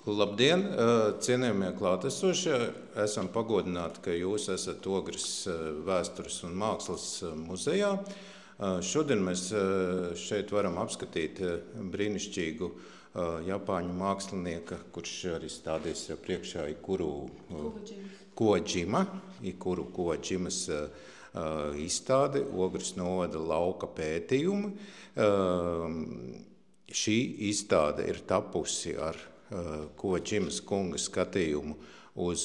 Labdien, cienījamie klātesošie! Esam pagodināti, ka jūs esat Ogres vēstures un mākslas muzejā. Šodien mēs šeit varam apskatīt brīnišķīgu japāņu mākslinieka, kurš arī stādīs jau priekšā Ikuru Kuoģimas izstādi Ogres novada lauka pētījumi. Šī izstāde ir tapusi ar Kuoģimas kunga skatījumu uz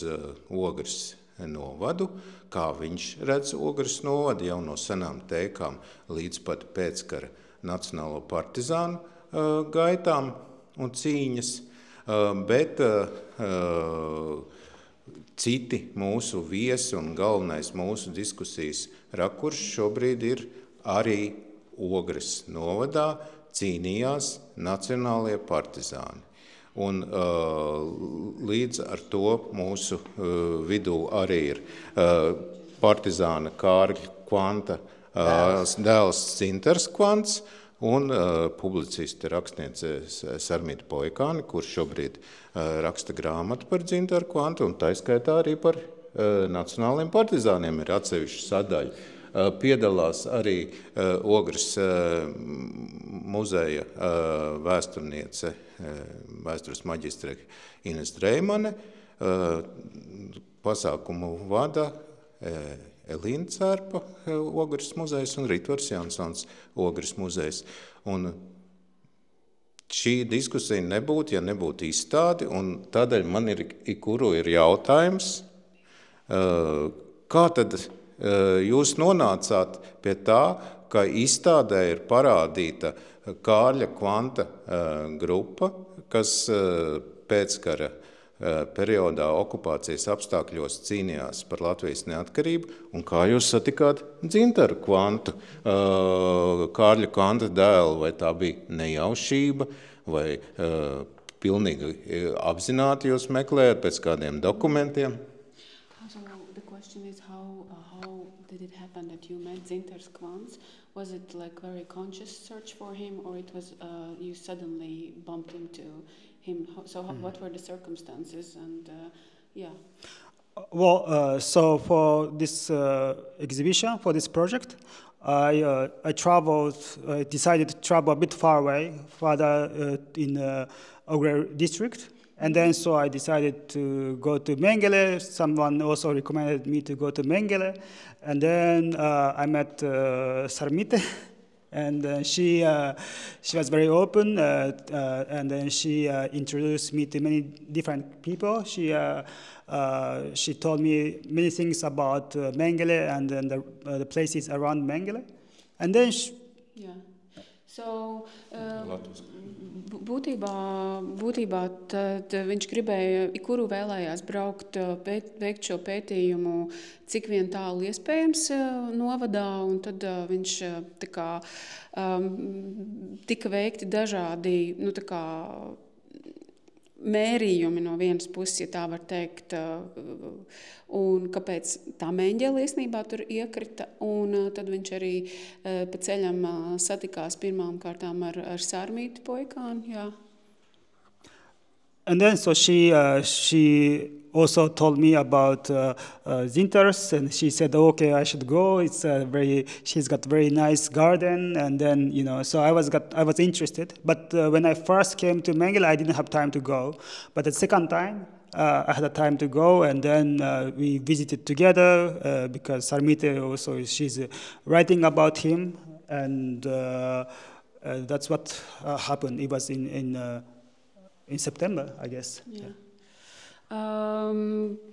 Ogres novadu, kā viņš redz Ogres novadu jau no senām teikām līdz pat pēckara nacionālo partizānu gaitām un cīņas, bet citi mūsu viesi un galvenais mūsu diskusijas rakurs šobrīd ir arī Ogres novadā cīnījās nacionālie partizāni. Un līdz ar to mūsu vidū arī ir partizāna Kārļa Kvanta dēls Dzintars Kvants un publiciste rakstniece Sarmīta Poikāne, kurš šobrīd raksta grāmatu par Dzintaru Kvantu un taiskaitā arī par nacionāliem partizāniem ir atsevišķa sadaļa. Piedalās arī Ogres muzeja vēsturniece, vēstures maģistre Ines Dreimane, pasākumu vada Elīna Cērpa, Ogres muzejs un Ritvars Jansons, Ogres muzejs. Un šī diskusija nebūtu, ja nebūtu izstādi, un tādēļ man Ikuru ir jautājums, kā tad jūs nonācāt pie tā, ka izstādē ir parādīta Kārļa Kvanta grupa, kas pēckara periodā okupācijas apstākļos cīnījās par Latvijas neatkarību, un kā jūs satikāt Dzintaru Kvantu, Kārļa Kvanta dēlu, vai tā bija nejaušība, vai pilnīgi apzināti jūs meklējat pēc kādiem dokumentiem? How did it happen that you met Dzintars Kvants? Was it like very conscious search for him, or it was you suddenly bumped into him? What were the circumstances? And Well, so for this exhibition, for this project, I decided to travel a bit far away, further in Ogre district. And then so I decided to go to Mengele. Someone also recommended me to go to Mengele. And then I met Sarmite, and she was very open, and then she introduced me to many different people. She told me many things about Mengele and then the places around Mengele. And then Būtībā tad viņš gribēja, Ikuru vēlējās braukt, veikt šo pētījumu, cik vien tālu iespējams novadā, un tad viņš tika veikti dažādi, mērījumi no vienas puses, ja tā var teikt, un kāpēc tā Mengele īstenībā tur iekrita, un tad viņš arī pa ceļam satikās pirmām kārtām ar Sarmītu Poikāni, jā. And then so she also told me about Dzintars, and she said, okay, I should go. She's got very nice garden, and then so I was interested. But when I first came to Mengele, I didn't have time to go. But the second time, I had a time to go, and then we visited together because Sarmite also she's writing about him, and that's what happened. It was in September, I guess. Yeah.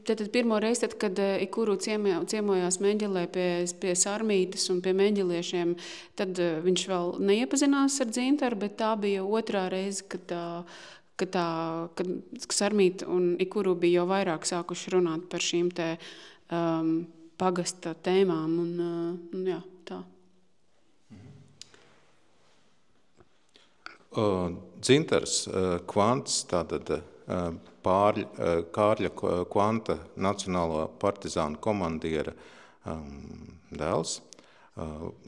Tad pirmo reizi, kad Ikuru ciemojās Menģelē pie Sarmītes un pie meņģeliešiem, tad viņš vēl neiepazinās ar Dzintaru, bet tā bija otrā reize, kad Sarmīte un Ikuru bija jau vairāk sākuši runāt par šīm te pagasta tēmām, un jā, tā. Dzintars Kvants, tātad Kārļa Kvanta nacionālo partizānu komandiera dēls.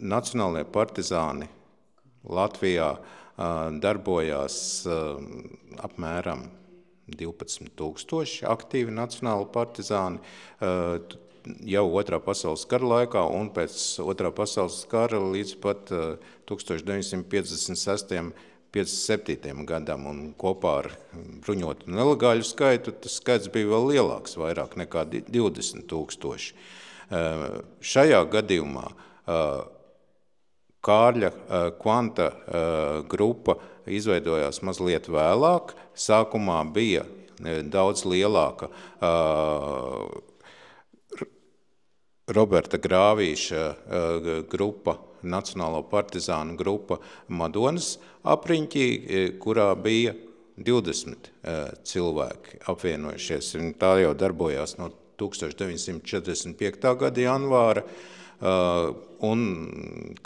Nacionālie partizāni Latvijā darbojās apmēram 12,000 aktīvi nacionāli partizāni jau Otrā pasaules kara laikā un pēc Otrā pasaules kara līdz pat 1956. 57. gadam, un kopā ar bruņotu nelegāļu skaitu, tas skaits bija vēl lielāks, vairāk nekā 20,000. Šajā gadījumā Kārļa Kvanta grupa izveidojās mazliet vēlāk. Sākumā bija daudz lielāka Roberta Grāvīša grupa, Nacionālo partizānu grupa Madonas apriņķī, kurā bija 20 cilvēki apvienojušies. Tā jau darbojās no 1945. gada janvāra, un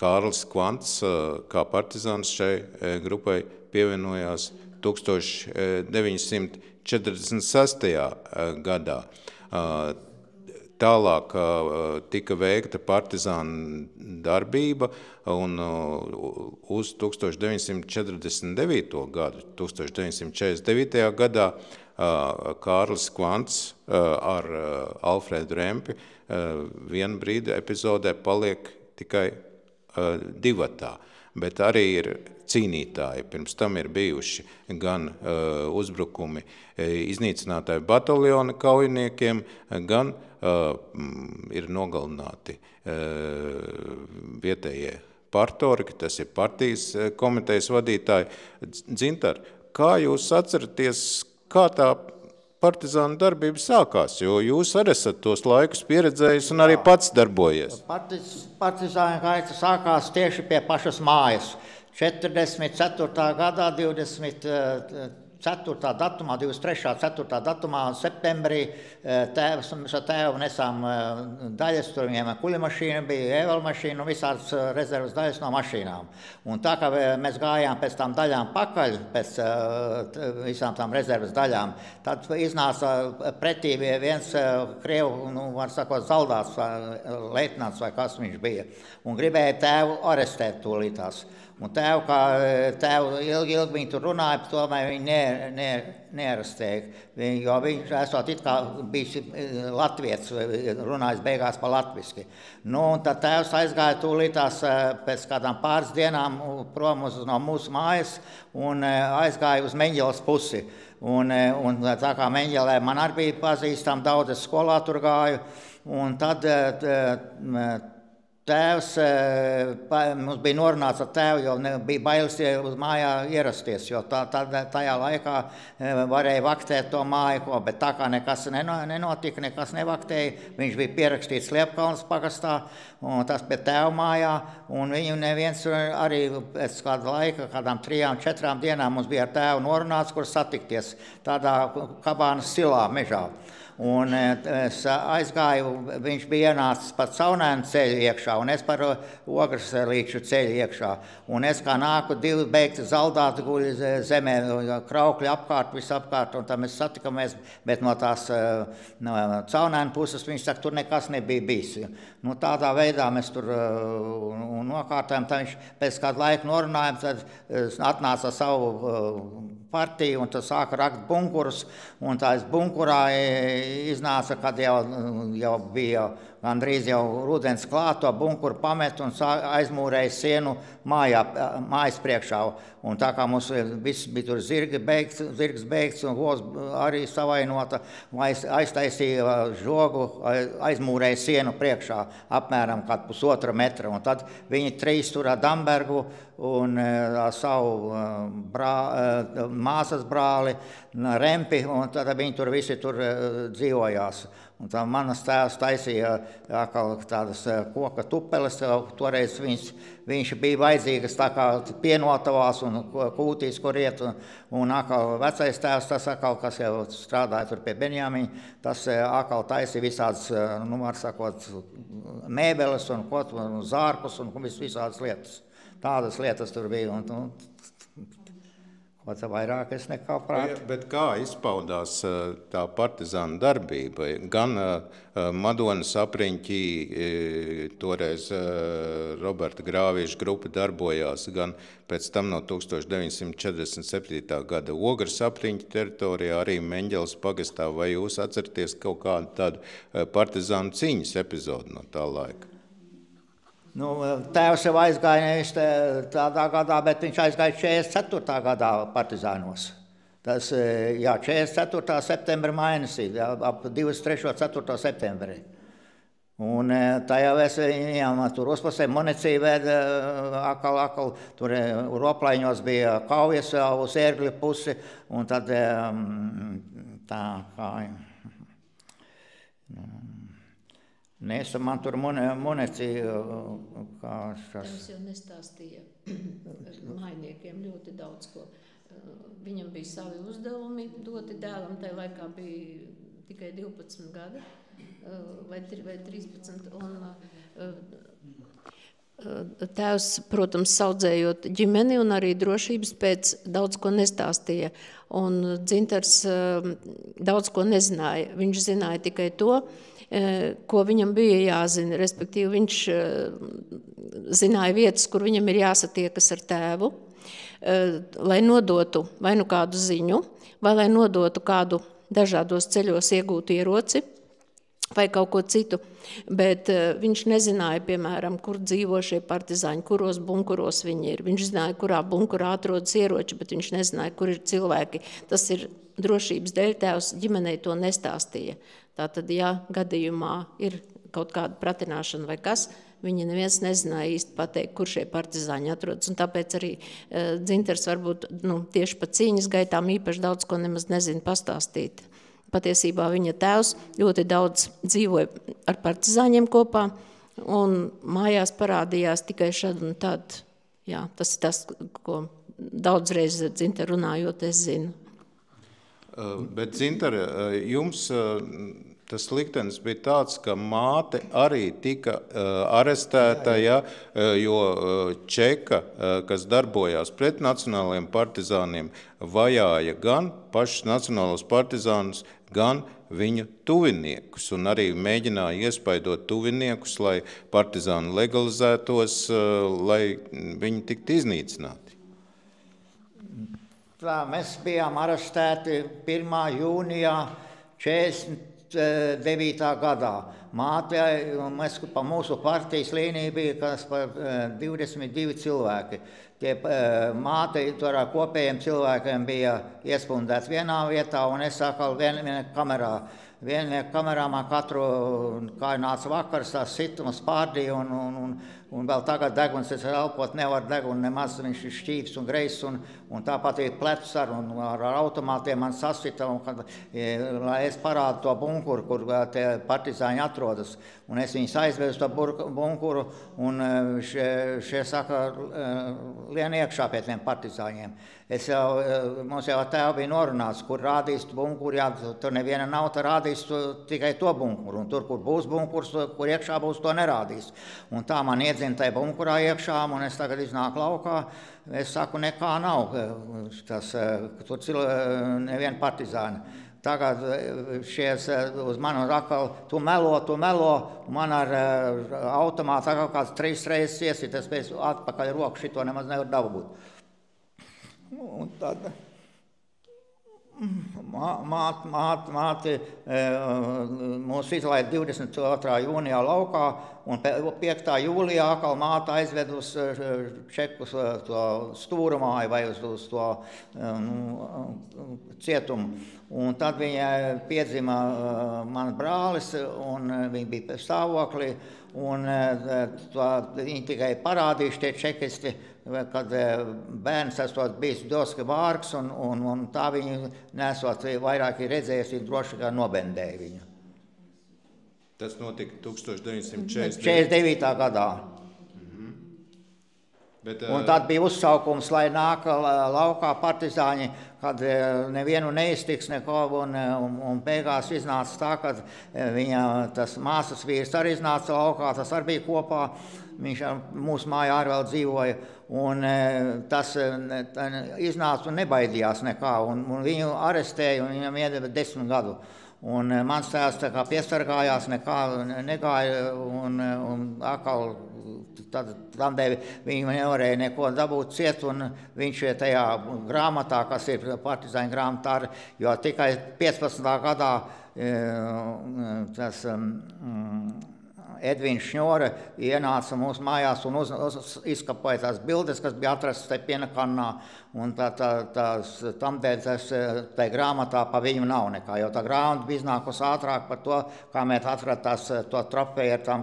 Kārlis Kvants kā partizāns šai grupai pievienojās 1946. gadā. Tālāk tika veikta partizāna darbība, un uz 1949. gadu, 1949. gadā Kārlis Kvants ar Alfredu Rempi vienu brīdi epizodē paliek tikai divatā, bet arī ir cīnītāji. Pirms tam ir bijuši gan uzbrukumi iznīcinātāju bataljona kaujiniekiem, gan ir nogalināti vietējie partori, tas ir partijas komitejas vadītāji. Dzintar, kā jūs atceraties, kā tā partizāna darbība sākās, jo jūs arī esat tos laikus pieredzējis un arī pats darbojies? Partizāna gaita sākās tieši pie pašas mājas. 44. gadā, 24. datumā, 23. 4. datumā, septembrī, mēs ar tēvu nesām daļas, tur viņiem kuļamašīna bija, ēvelmašīna un visādas rezervas daļas no mašīnām. Un tā kā mēs gājām pēc tām daļām pakaļ, pēc visām tām rezervas daļām, tad iznāca pretī viens krievu, var sakot, zaldāts leitnants vai kas viņš bija, un gribēja tēvu arestēt tūlītās. Un tēvu ilgi viņi tur runāja, tomēr viņi nearestēja, jo viņš esot it kā bijis latvietis, runājis beigās pa latviski. Nu, un tad tēvs aizgāja tūlītās pēc kādām pāris dienām prom no mūsu mājas un aizgāja uz Meņģeles pusi. Un tā kā Meņģelē man arī bija pazīstam, daudz es skolā tur gāju, un tad tēvs, mums bija norunāts ar tēvu, jo bija bailes uz mājā ierasties, jo tajā laikā varēja vaktēt to māju, bet tā kā nekas nenotika, nekas nevaktēja, viņš bija pierakstīts Liepkalnas pagastā, un tas pie tēva mājā, un viņu neviens arī pēc kāda laika, kādām 3-4 dienām mums bija ar tēvu norunāts, kur satikties tādā Kabānas silā mežā. Un es aizgāju, viņš bija ienācis par Caunēnu ceļu iekšā, un es par Ogres līču ceļu iekšā. Un es kā nāku, 2 beigti zaldāti guļi zemē, kraukļi apkārt, visapkārt, un tad mēs satikamies, bet no tās Caunēnu puses viņš saka, tur nekas nebija bijis. Nu, tādā veidā mēs tur nokārtājam, tad viņš pēc kādu laiku norunājam, tad atnāca savu partiju, un tad sāka rakt bunkurus, un tā bunkurā iznāca, kad jau bija gandrīz jau rudens klāt, to bunkuru pamet un aizmūrēja sienu mājas priekšā. Un tā kā mums viss bija tur zirgs beigts un govs arī savainota, aiztaisīja žogu, aizmūrēja sienu priekšā apmēram kādu 1,5 metra. Un tad viņi 3 tur ar Dambergu un savu māsas brāli Rempi, un tad viņi tur visi tur dzīvojās. Un tā manas tēvs taisīja tādas koka tupeles, toreiz viņš bija vajadzīgas tā kā pienotavās un kūtīs, kur iet, un atkal vecais tēvs, tas atkal, kas jau strādāja tur pie Benjamiņa, tas atkal taisīja visādas, var sakot, mēbeles un zārkus un visādas lietas. Tādas lietas tur bija. vairāk es nekā prāt. Bet kā izpaudās tā partizāna darbība? Gan Madonas apriņķī toreiz Roberta Grāvieša grupa darbojās, gan pēc tam no 1947. gada Ogres apriņķa teritorijā, arī Meņģeles pagastā. Vai jūs atceraties kaut kādu tādu partizānu cīņas epizodu no tā laika? Nu, tēvs jau aizgāja nevis tādā gadā, bet viņš aizgāja 44. gadā partizānos. Tas, jā, 44. septembra mēnesī, ap 23. 4. septembrī. Un tajā es viņam tur uzpusē municiju vēda akal, tur roplaiņos bija kaujas uz ērgļu pusi, un tad tā kā... Nesa man tur municiju, kā šas... Tas jau nestāstīja mājniekiem ļoti daudz ko. Viņam bija savi uzdevumi doti dēlam, tajā laikā bija tikai 12 gadi vai 13. Tēvs, protams, saudzējot ģimeni un arī drošības pēc daudz ko nestāstīja. Un Dzintars daudz ko nezināja. Viņš zināja tikai to, ko viņam bija jāzina, respektīvi viņš zināja vietas, kur viņam ir jāsatiekas ar tēvu, lai nodotu vai nu kādu ziņu, vai lai nodotu kādu dažādos ceļos iegūtu ieroci, vai kaut ko citu, bet viņš nezināja, piemēram, kur dzīvo šie partizāņi, kuros bunkuros viņi ir. Viņš zināja, kurā bunkurā atrodas ieroči, bet viņš nezināja, kur ir cilvēki. Tas ir drošības dēļ, tēvs ģimenei to nestāstīja. Tātad, ja gadījumā ir kaut kāda pratināšana vai kas, viņi neviens nezināja īsti pateikt, kur šie partizāņi atrodas. Un tāpēc arī Dzintars varbūt tieši pa cīņas gaitām īpaši daudz ko nemaz nezina pastāstīt. Patiesībā viņa tēvs ļoti daudz dzīvoja ar partizāņiem kopā, un mājās parādījās tikai šad un tad. Jā, tas ir tas, ko daudzreiz Dzintar runājot, es zinu. Bet, Dzintar, jums tas liktenis bija tāds, ka māte arī tika arestēta, ja, jo Čeka, kas darbojās pret nacionālajiem partizāniem, vajāja gan pašus nacionālos partizānus, gan viņu tuviniekus, un arī mēģināja iespaidot tuviniekus, lai partizāni legalizētos, lai viņi tiktu iznīcināti. Tā, mēs bijām arestēti 1. jūnijā 49. gadā. Māte, mēs pa mūsu partijas līniju bija kas par 22 cilvēki. Tie māte tur ar kopējiem cilvēkiem bija iespundēts vienā vietā, un es atkal viennieku kamerā. Viennieku kamerā man katru, kā nāca vakars, tās situmas pārdīja, un vēl tagad deguns, es elpot nevaru degunu, nemaz viņš ir šķīps un greizs, un tāpat ir pleps ar automātiem man sasita, lai es parādu to bunkuru, kur tie partizāņi atrodas. Un es viņus aizvedu to bunkuru, un šie saka, lien iekšā pie tiem partizāņiem. Mums jau tēvi bija norunāts, kur rādīs bunkuru, jā, tur neviena nav, tā rādīs tikai to bunkuru, un tur, kur būs bunkurs, kur iekšā būs, to nerādīs. Un tā man iedzina tai bunkurā iekšā, un es tagad iznāku laukā, es saku, nekā nav, tur neviena partizāni. Tagad šies uz manu atkal, tu melo, man ar automātu atkal kāds 3 reizes iesit, es pēc atpakaļ roku šito nemaz nevar dabūt. Un tad māte mūs izlaida 22. jūnijā laukā, un 5. jūlijā atkal māte aizved uz Čekus to stūrumāju vai uz to cietumu. Un tad viņa piedzima mans brālis, un viņa bija stāvoklī, un viņi tikai parādījuši tie čekisti, kad bērns esot bijis doski vārgs, un tā viņi nesot vairāk redzējusi, droši kā nobendēja viņu. Tas notika 1949. 49. gadā. Un tad bija uzsaukums, lai nāk laukā partizāņi, kad nevienu neiztiks neko, un beigās iznāca tā, kad viņa tas māsas vīrs arī iznāca laukā, tas arī bija kopā, viņš mūsu mājā arī vēl dzīvoja, un tas iznāca un nebaidījās nekā, un viņu arestēja, un viņam iedeva 10 gadu. Un mans tēvs tā kā piesargājās, nekā negāja, un atkal tādēļ viņi nevarēja neko dabūt ciet, un viņš tajā grāmatā, kas ir partizāņu grāmatā, jo tikai 15. gadā tas Edvīns Šņore ienāca mūsu mājās un izkapoja tās bildes, kas bija atrastas tajā pienakannā, un tamdēļ tajā grāmatā pa viņu nav nekā, jo tā grāmata bija iznākusi ātrāk par to, kā mēs atradās to trofeju ar tām,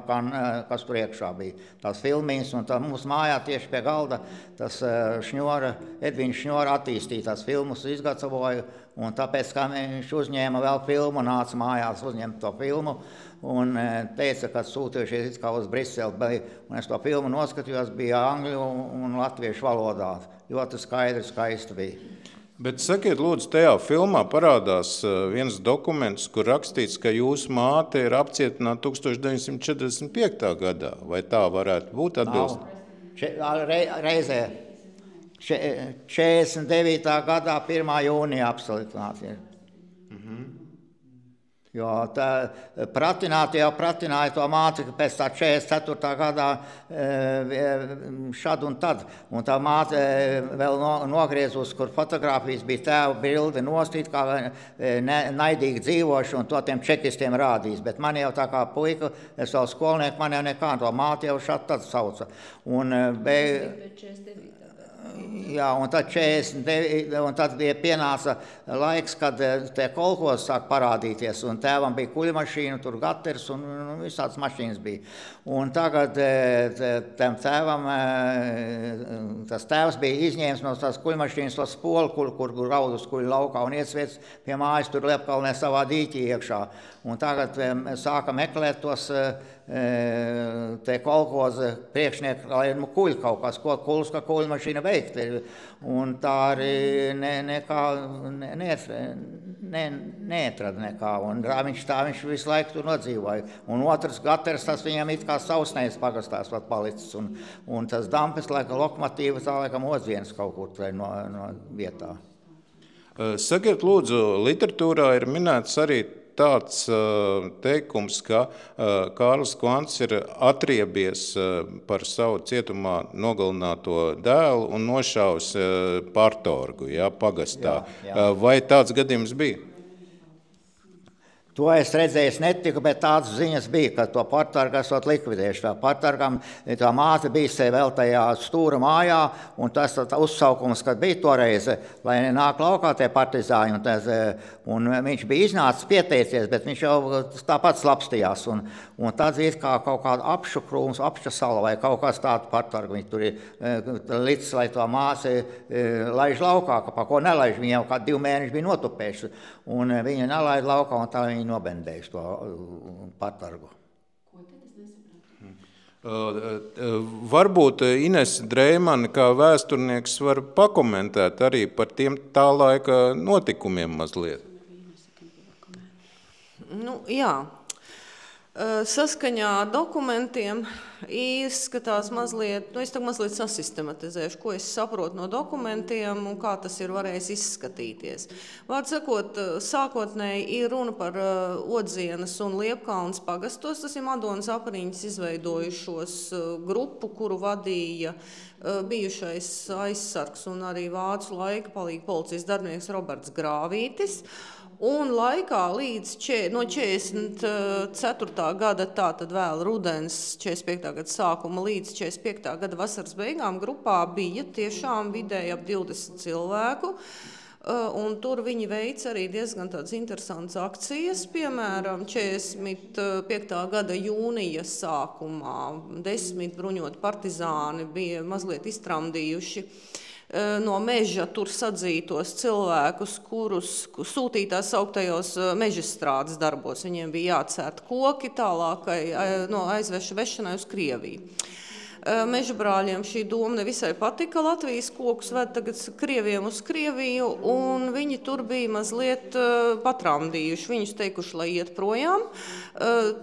kas tur iekšā bija. Tās filmiņas, un tā mūsu mājā tieši pie galda tas Edvīns Šņore attīstīja tās filmus, izgatavoja, un tāpēc, kā viņš uzņēma vēl filmu, nāca mājās uzņemt to filmu, un teica, ka sūtījušies kā uz Briseli, un es to filmu noskatījos, bija angļu un latviešu valodā, ļoti skaidri, skaisti bija. Bet sakiet, lūdzu, tajā filmā parādās viens dokuments, kur rakstīts, ka jūsu māte ir apcietināta 1945. gadā, vai tā varētu būt atbilst? Reizē 49. gadā 1. jūnijā apcietināti ir. Jo pratināja to māti pēc tā 44. gadā šad un tad. Un tā māte vēl nogriezus, kur fotogrāfijas bija tēva bilde nostīt, kā naidīgi dzīvoši un to tiem čekistiem rādījis. Bet man jau tā kā puika, es vēl skolnieku, man jau nekā, to māti jau šad tad sauca. Un jā, un tad 49, un tad bija pienāca laiks, kad tie kolhozs sāk parādīties, un tēvam bija kuļmašīna, tur gaters, un visādas mašīnas bija. Un tagad tam tēvam, tas tēvs bija izņēmis no tās kuļmašīnas to spolu, kur raudus kuļu laukā, un iesviec pie mājas tur Liepkalnē savā dīķī iekšā. Un tagad sāka meklēt tos te kolhoza priekšnieki, lai kuļ kaut kas, ko kulska kuļmašīna veikt. Un tā arī neatrada nekā. Un viņš visu laiku tur nodzīvoja. Un otrs gaters, tas viņam it kā Sausnējas pagastās pat palicis. Un tas dampes, laika lokomotīva, tā laikam odzienas kaut kur no vietā. Sakiet, lūdzu, literatūrā ir minēts arī tāds teikums, ka Kārlis Kvants ir atriebies par savu cietumā nogalināto dēlu un nošaus partorgu, pagastā. Jā. Vai tāds gadījums bija? To es redzēju, netiku, bet tādas ziņas bija, ka to partargu esot likvidējuši. Tā partargam tā māte bija vēl tajā stūra mājā, un tas uzsaukums, kad bija toreiz, lai nāk laukā tie partizāņi, un viņš bija iznācis pieteicies, bet viņš jau tāpat slapstījās, un tad ir kā kaut kāda apšu krūms, apša sala vai kaut kas tāds partargu. Viņi tur ir līdz, lai to māsi laiž laukā, ka pa ko nelaiž, viņi jau kā 2 mēneši bija notupējuši, un viņi nelaid laukā, un tā viņi nobendējuši to partargu. Varbūt Ines Dreimane kā vēsturnieks var pakomentēt arī par tiem tā laika notikumiem mazliet. Jā. Saskaņā ar dokumentiem izskatās mazliet, es tagad mazliet sasistematizēšu, ko es saprotu no dokumentiem un kā tas ir varējis izskatīties. Vārds sakot, sākotnēji ir runa par Odzienas un Liepkalnes pagastos, tas ir Madonas Apariņas izveidojušos grupu, kuru vadīja bijušais aizsargs un arī vācu laika palīga policijas darbinieks Roberts Grāvītis. Un laikā no 44. gada, tātad vēl rudens 45. gada sākuma līdz 45. gada vasaras beigām grupā bija tiešām vidēji ap 20 cilvēku. Un tur viņi veica arī diezgan tādas interesantas akcijas, piemēram, 45. gada jūnija sākumā 10 bruņoti partizāni bija mazliet iztramdījuši no meža tur sadzītos cilvēkus, kurus sūtītās sauktajos mežastrādes darbos. Viņiem bija jācērt koki tālākai no aizvešanai uz Krieviju. Mežabrāļiem šī doma nevisai patika. Latvijas kokus ved tagad Krieviem uz Krieviju, un viņi tur bija mazliet patramdījuši. Viņus teikuši, lai iet projām.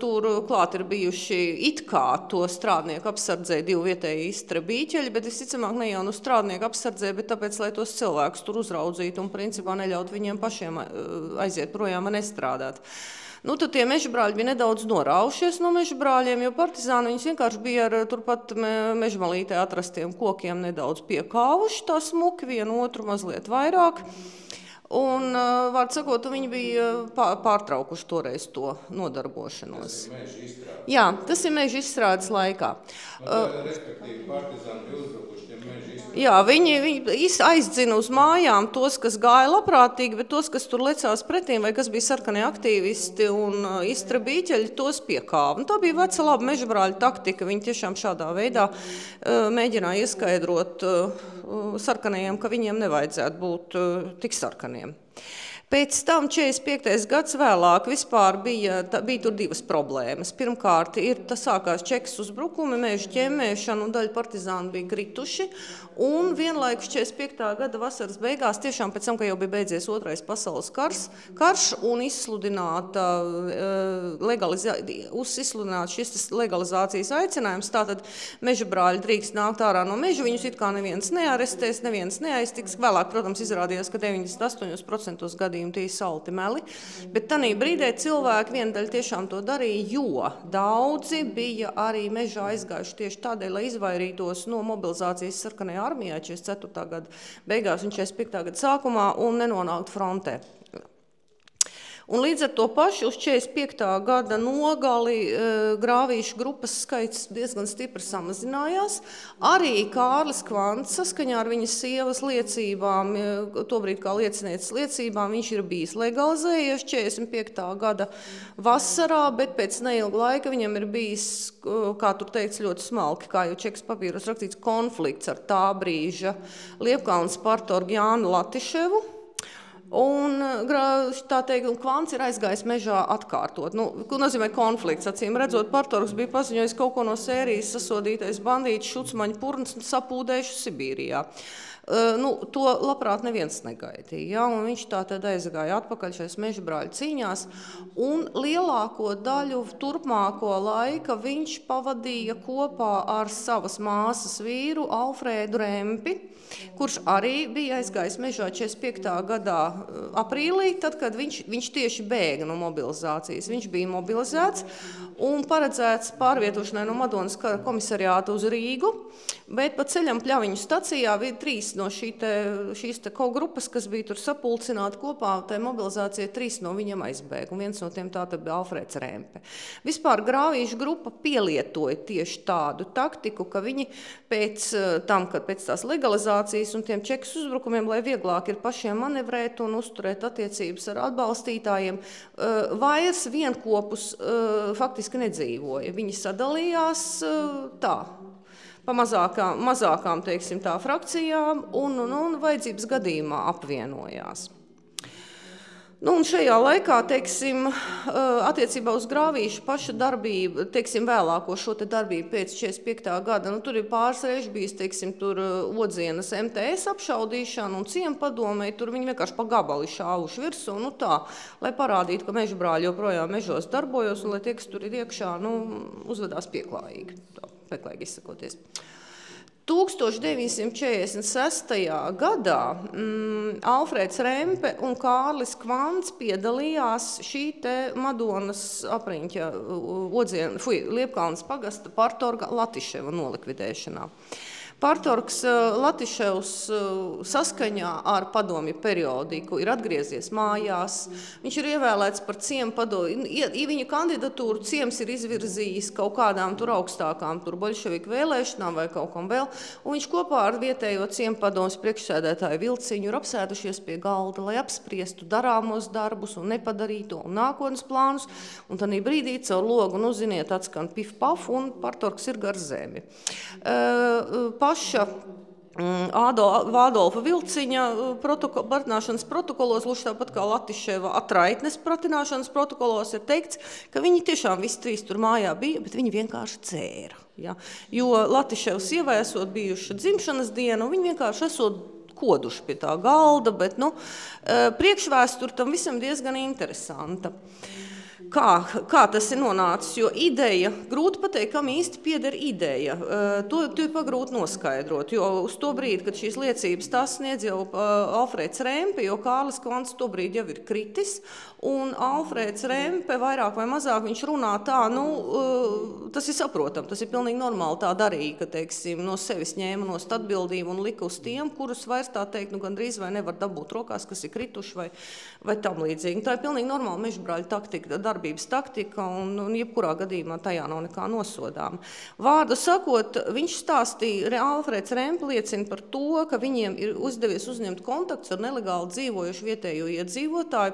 Tur klāt ir bijuši it kā to strādnieku apsardzē 2 vietēji Istrabīķeļi, bet visticamāk ne jau no strādnieku apsardzē, bet tāpēc, lai tos cilvēkus tur uzraudzītu un principā neļaut viņiem pašiem aiziet projām un nestrādāt. Nu, tad tie mežabrāļi bija nedaudz noraušies no mežabrāļiem, jo partizāni viņus vienkārši bija ar turpat mežmalītē atrastiem kokiem nedaudz piekāvuši, tā smuki, vienu otru mazliet vairāk. Un, vārds sakot, viņi bija pārtraukuši toreiz to nodarbošanos. Jā, tas ir meža izstrādes laikā. Respektīvi, partizāni bija uzbrukuši tiem meža izstrādes. Jā, viņi aizddzina uz mājām tos, kas gāja labprātīgi, bet tos, kas tur lecās pretīm, vai kas bija sarkanie aktīvisti un Istrabīķeļi, tos piekāva. Tā bija veca laba mežabrāļu taktika. Viņi tiešām šādā veidā mēģināja ieskaidrot sarkanajiem, ka viņiem nevajadzētu būt tik sarkaniem. Pēc tam 45. gads vēlāk vispār bija tur 2 problēmas. Pirmkārt, sākās Čekas uzbrukumi, meža ķemmēšana un daļa partizāni bija krituši. Un vienlaikus 45. gada vasaras beigās, tiešām pēc tam, ka jau bija beidzies 2. pasaules karš un izsludināta šis legalizācijas aicinājums, tātad mežabrāļi drīkst nākt ārā no meža, viņus it kā neviens nearestēs, neviens neaiztiks. Vēlāk, protams, izrādījās, ka 98% gadījumā tie ir salti meli, bet tanī brīdē cilvēki viena daļa tiešām to darīja, jo daudzi bija arī mežā aizgājuši tieši tādēļ, lai izvairītos no mobilizācijas sarkanajā armijā 44. gada beigās un 45. gada sākumā un nenonākt frontē. Un līdz ar to pašu uz 45. gada nogali grāvīšu grupas skaits diezgan stipri samazinājās. Arī Kārlis Kvants, saskaņā ar viņas sievas liecībām, tobrīd kā liecinieces liecībām, viņš ir bijis legalizējies 45. gada vasarā, bet pēc neilga laika viņam ir bijis, kā tur teikts, ļoti smalki, kā jau Čekas papīros rakstīts, konflikts ar tā brīža Liepkalnas partorgu Jānu Latiševu. Un, tā teikt, Kvants ir aizgājis mežā atkārtot. Ko nozīmē konflikts? Acīm redzot, partorgs bija paziņojis kaut ko no sērijas sasodītais bandīts Šucmaņa purns sapūdējuši Sibīrijā. To labprāt neviens negaidīja, ja? Un viņš tā tad aizgāja atpakaļ šais mežabrāļu cīņās, un lielāko daļu turpmāko laika viņš pavadīja kopā ar savas māsas vīru Alfrēdu Rempi, kurš arī bija aizgājis mežā 45. gadā aprīlī, tad, kad viņš tieši bēga no mobilizācijas. Viņš bija mobilizēts un paredzēts pārvietošanai no Madonas kara komisariāta uz Rīgu, bet pa ceļam Pļaviņu stacijā bija 3 no šīs grupas, kas bija tur sapulcināti kopā, tai mobilizācija 3 no viņiem aizbēga, un viens no tiem tātad bija Alfrēds Rempe. Vispār grāvīšu grupa pielietoja tieši tādu taktiku, ka viņi pēc tās legalizācijas un tiem Čekas uzbrukumiem, lai vieglāk ir pašiem manevrēt un uzturēt attiecības ar atbalstītājiem, vairs vienkopus faktiski nedzīvoja. Viņi sadalījās pa mazākām, teiksim tā, frakcijām un vajadzības gadījumā apvienojās. Un šajā laikā, teiksim, attiecībā uz grāvīšu paša darbību, teiksim, vēlāko šo te darbību pēc 45. gada, tur ir pāris reizi bijis, teiksim, tur Odzienas MTS apšaudīšana un ciempadomei, tur viņi vienkārši pa gabali šāvuši virsū, tā, lai parādītu, ka mežabrāļi joprojām mežos darbojos un lai tie, kas tur ir iekšā, uzvedās pieklājīgi, pieklājīgi izsakoties. 1946. gadā Alfrēds Rempe un Kārlis Kvants piedalījās šī te Madonas apriņķa Liepkalnas pagasta partorga Latiševa nolikvidēšanā. Partorgs Latiševs saskaņā ar padomju periodiku ir atgriezies mājās. Viņš ir ievēlēts par ciempadomi. Viņa kandidatūru ciems ir izvirzījis kaut kādām tur augstākām bolševiku vēlēšanām vai kaut kam vēl. Un viņš kopā ar vietējo ciempadomes priekšsēdētāju Vilciņu ir apsēdušies pie galda, lai apspriestu darāmos darbus un nepadarīto un nākotnes plānus. Un tanī brīdī caur logu, ziniet, atskan pif paf un partorgs ir gar zemi. Paša Vādolfa Vilciņa pratināšanas protokolos, luši tāpat kā Latiševa Atraitnes pratināšanas protokolos ir teikts, ka viņi tiešām visi trīs tur mājā bija, bet viņi vienkārši dzēra. Ja? Jo Latiševas sievai esot bijuša dzimšanas diena, un viņi vienkārši esot koduši pie tā galda, bet priekšvēsture tam visam diezgan interesanta. Kā tas ir nonācis, jo ideja, grūti pateikt, kam īsti pieder ideja, to ir pagrūti noskaidrot, jo uz to brīdi, kad šīs liecības tās sniedz jau Alfrēds Rempe, jo Kārlis Kvants to brīdi jau ir kritis, un Alfrēds Rempe vairāk vai mazāk viņš runā tā, tas ir saprotam, tas ir pilnīgi normāli tā darīja, ka, teiksim, no sevis ņēma nost atbildību un lika uz tiem, kurus vairs tā teikt, gandrīz vai nevar dabūt rokās, kas ir krituši vai tam līdzīgi. Tā ir pilnīgi normāla mežbrāļu taktika, darbības taktika, un jebkurā gadījumā tajā nav nekā nosodām. Vārdu sakot, viņš stāstīja, Alfrēds Rempe liecina par to, ka viņiem ir uzdevies uzņemt kontakts ar nelegāli dzīvojušu vietējo iedzīvotāju,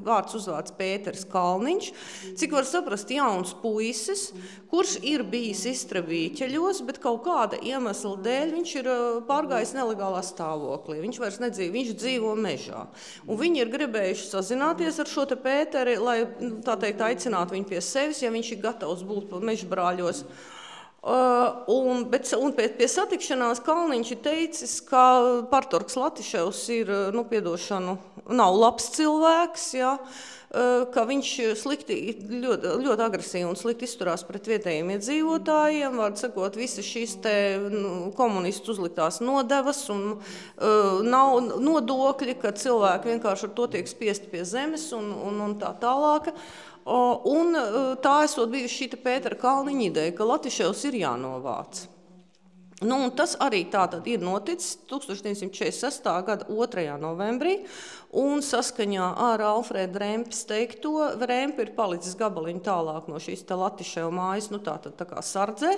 vārds uzvārds Pēters Kalniņš, cik var saprast jauns puisis, kurš ir bijis Istravīķeļos, bet kaut kāda iemesla dēļ viņš ir pārgājis nelegālā stāvoklī. Viņš vairs nedzīvo, viņš dzīvo mežā. Un viņi ir gribējuši sazināties ar šo te Pēteri, lai, tā teikt, aicinātu viņu pie sevis, ja viņš ir gatavs būt mežbrāļos. Un pie satikšanās Kalniņš ir teicis, ka partorgs Latiševs ir, piedošanu, nav labs cilvēks, ja, ka viņš ļoti agresīvi un slikti izturās pret vietējiem iedzīvotājiem, vārdu sakot, visas šīs te komunistu uzliktās nodevas un nav nodokļi, ka cilvēki vienkārši ar to tiek spiesti pie zemes un tā tālāka. Un tā esot bijusi šī Pētera Kalniņa ideja, ka Latiševs ir jānovāc. Un tas arī tātad ir noticis 1946. Gada 2. novembrī, un saskaņā ar Alfrēda Rempes teikto, Rempe ir palicis gabaliņu tālāk no šīs Latiševa mājas, tātad tā kā sardzē,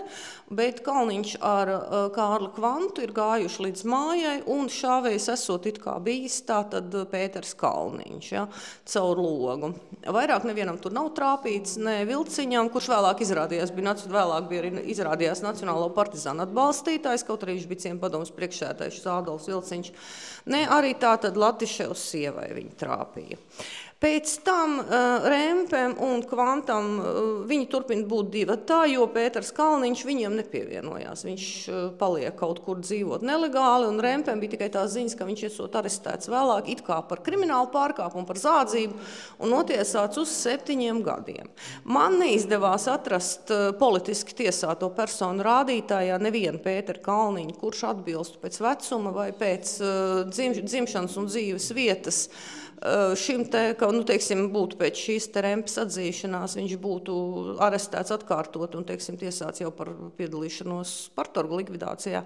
bet Kalniņš ar Kārli Kvantu ir gājuši līdz mājai, un šāvējs esot it kā bijis tātad Pēters Kalniņš, ja, caur logu. Vairāk nevienam tur nav trāpīts, ne Vilciņam, kurš vēlāk bija izrādījās Nacionālo partizānu atbalstītājs, kaut arī viņš bija Ciempadomes priekšsēdētājs Ādolfs Vilciņš, ne arī tātad Latiševs sievai viņa trāpīja. Pēc tam Rempem un Kvantam viņi turpina būt divatā, jo Pēters Kalniņš viņiem nepievienojās. Viņš paliek kaut kur dzīvot nelegāli, un Rempem bija tikai tās ziņas, ka viņš esot arestēts vēlāk it kā par kriminālu pārkāpumu, par zādzību un notiesāts uz 7 gadiem. Man neizdevās atrast politiski tiesāto personu rādītājā nevienu Pēteru Kalniņu, kurš atbilstu pēc vecuma vai pēc dzimšanas un dzīves vietas šim te, ka, teiksim, būtu pēc šīs te Rempes atzīšanās, viņš būtu arestēts atkārtot un, teiksim, tiesāts jau par piedalīšanos partorgu likvidācijā.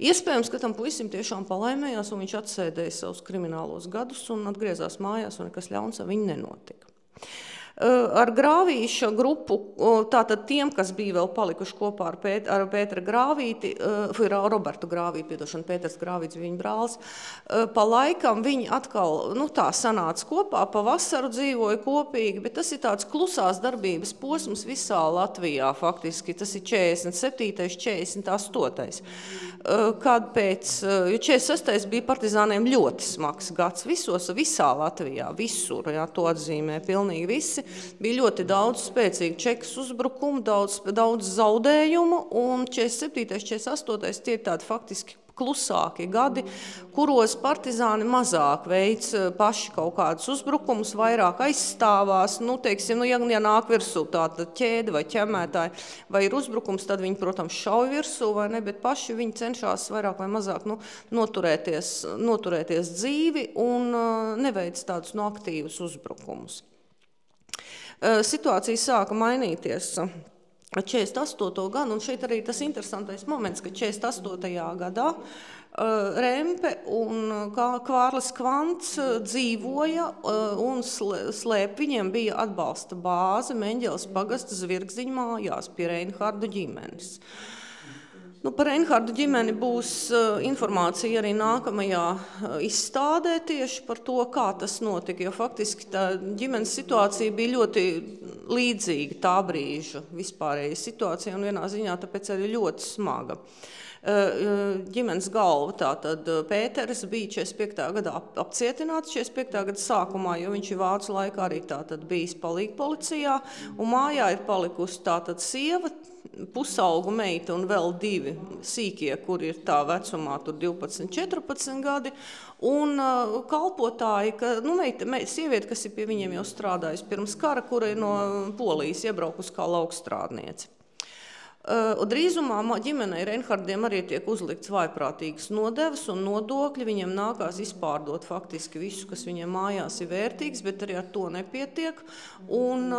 Iespējams, ka tam puisim tiešām palaimējās, un viņš atsēdēja savus kriminālos gadus un atgriezās mājās, un nekas ļauns ar viņu nenotika. Ar Grāvīša grupu, tātad tiem, kas bija vēl palikuši kopā ar Pētera Grāvīti, Robertu Grāvīti, piedošana, Pēters Grāvīts bija viņa brālis, pa laikam viņi atkal, tā sanāca kopā, pa vasaru dzīvoja kopīgi, bet tas ir tāds klusās darbības posms visā Latvijā faktiski, tas ir 47., 48. Kad jo 46. bija partizāniem ļoti smags gads visā Latvijā, visur, jā, to atzīmē pilnīgi visi. Bija ļoti daudz spēcīgu čekas uzbrukumu, daudz zaudējumu, un 47. 48. tie ir tādi faktiski klusāki gadi, kuros partizāni mazāk veic paši kaut kādus uzbrukumus, vairāk aizstāvās, teiksim, ja nāk virsū tāda ķēde vai ķemētāji, vai ir uzbrukums, tad viņi, protams, šauj virsū, vai ne, bet paši viņi cenšas vairāk vai mazāk noturēties dzīvi un neveic tādus aktīvus uzbrukumus. Situācija sāka mainīties 48. gadu, un šeit arī tas interesantais moments, ka 48. gadā Rempe un Kārlis Kvants dzīvoja un slēp, viņiem bija atbalsta bāze Meņģeles pagasta Zvirgziņu mājās pie Reinhardu ģimenes. Par Reinhardu ģimeni būs informācija arī nākamajā izstādē tieši par to, kā tas notika, jo faktiski tā ģimenes situācija bija ļoti līdzīga tā brīža vispārējai situācijai un vienā ziņā tāpēc arī ļoti smaga. ģimenes galva, tātad Pēters bija 45. gadā apcietināts 45. gada sākumā, jo viņš ir vācu laikā arī tātad bijis palīg policijā, un mājā ir palikusi tātad sieva, pusaugu meita un vēl 2 sīkie, kuri ir tā vecumā, tur 12, 14 gadi, un kalpotāji, sieviete, kas ir pie viņiem jau strādājusi pirms kara, kura ir no Polijas iebraukusi kā laukstrādniece. Drīzumā ģimenei Reinhardiem arī tiek uzlikts vājprātīgas nodevas un nodokļi. Viņiem nākās izpārdot faktiski visu, kas viņiem mājās ir vērtīgs, bet arī ar to nepietiek. Un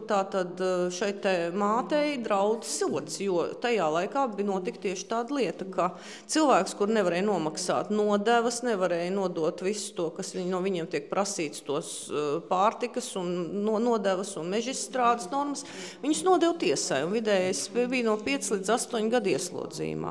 tātad šai te mātei draud sods, jo tajā laikā bija notika tieši tāda lieta, ka cilvēks, kur nevarēja nomaksāt nodevas, nevarēja nodot visu to, kas no viņiem tiek prasīts, tos pārtikas un nodevas un mežizstrādes normas, viņus nodeva tiesai un vidējais bija no 5 līdz 8 gadu ieslodzījumā.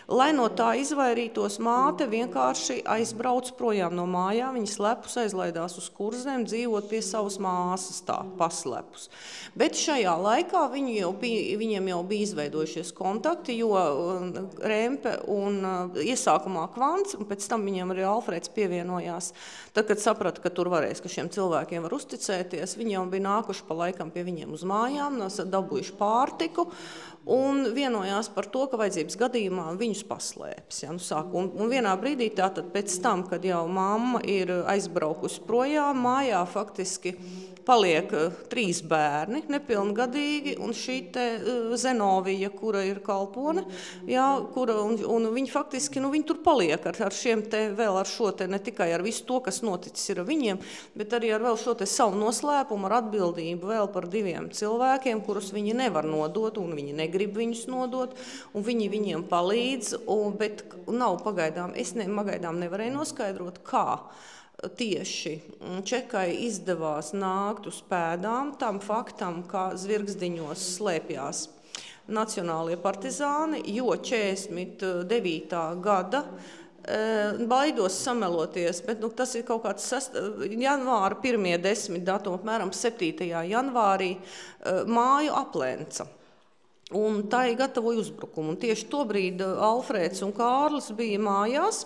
Lai no tā izvairītos, māte vienkārši aizbrauc projām no mājām, viņa slepus aizlaidās uz Kurzem, dzīvot pie savas māsas, tā, paslepus. Bet šajā laikā viņiem jau bija izveidojušies kontakti, jo Rempe un iesākumā Kvants, un pēc tam viņiem arī Alfreds pievienojās, tad, kad saprata, ka tur varēs, ka šiem cilvēkiem var uzticēties, viņi jau bija nākuši pa laikam pie viņiem uz mājām, dabūjuši pārtiku, un vienojās par to, ka vajadzības gadījumā viņus paslēps. Ja, un vienā brīdī tātad pēc tam, kad jau mamma ir aizbraukusi projām, mājā faktiski paliek 3 bērni, nepilngadīgi, un šī te Zenovija, kura ir kalpone, ja, un viņi faktiski, viņi tur paliek ar šiem te, vēl ar šo te, ne tikai ar visu to, kas noticis ir ar viņiem, bet arī ar vēl šo te savu noslēpumu, ar atbildību vēl par 2 cilvēkiem, kurus viņi nevar nodot, un viņi negrib viņus nodot, un viņi viņiem palīdz, bet nav pagaidām, pagaidām nevarēju noskaidrot, kā tieši Čekai izdevās nākt uz pēdām tam faktam, ka Zvirgzdiņos slēpjās nacionālie partizāni, jo 49. gada baidos sameloties, bet tas ir kaut kāds janvāra 1. datuma, apmēram 7. janvārī māju aplenca. Un tā ir gatavoja uzbrukumu. Un tieši tobrīd Alfrēds un Kārlis bija mājās,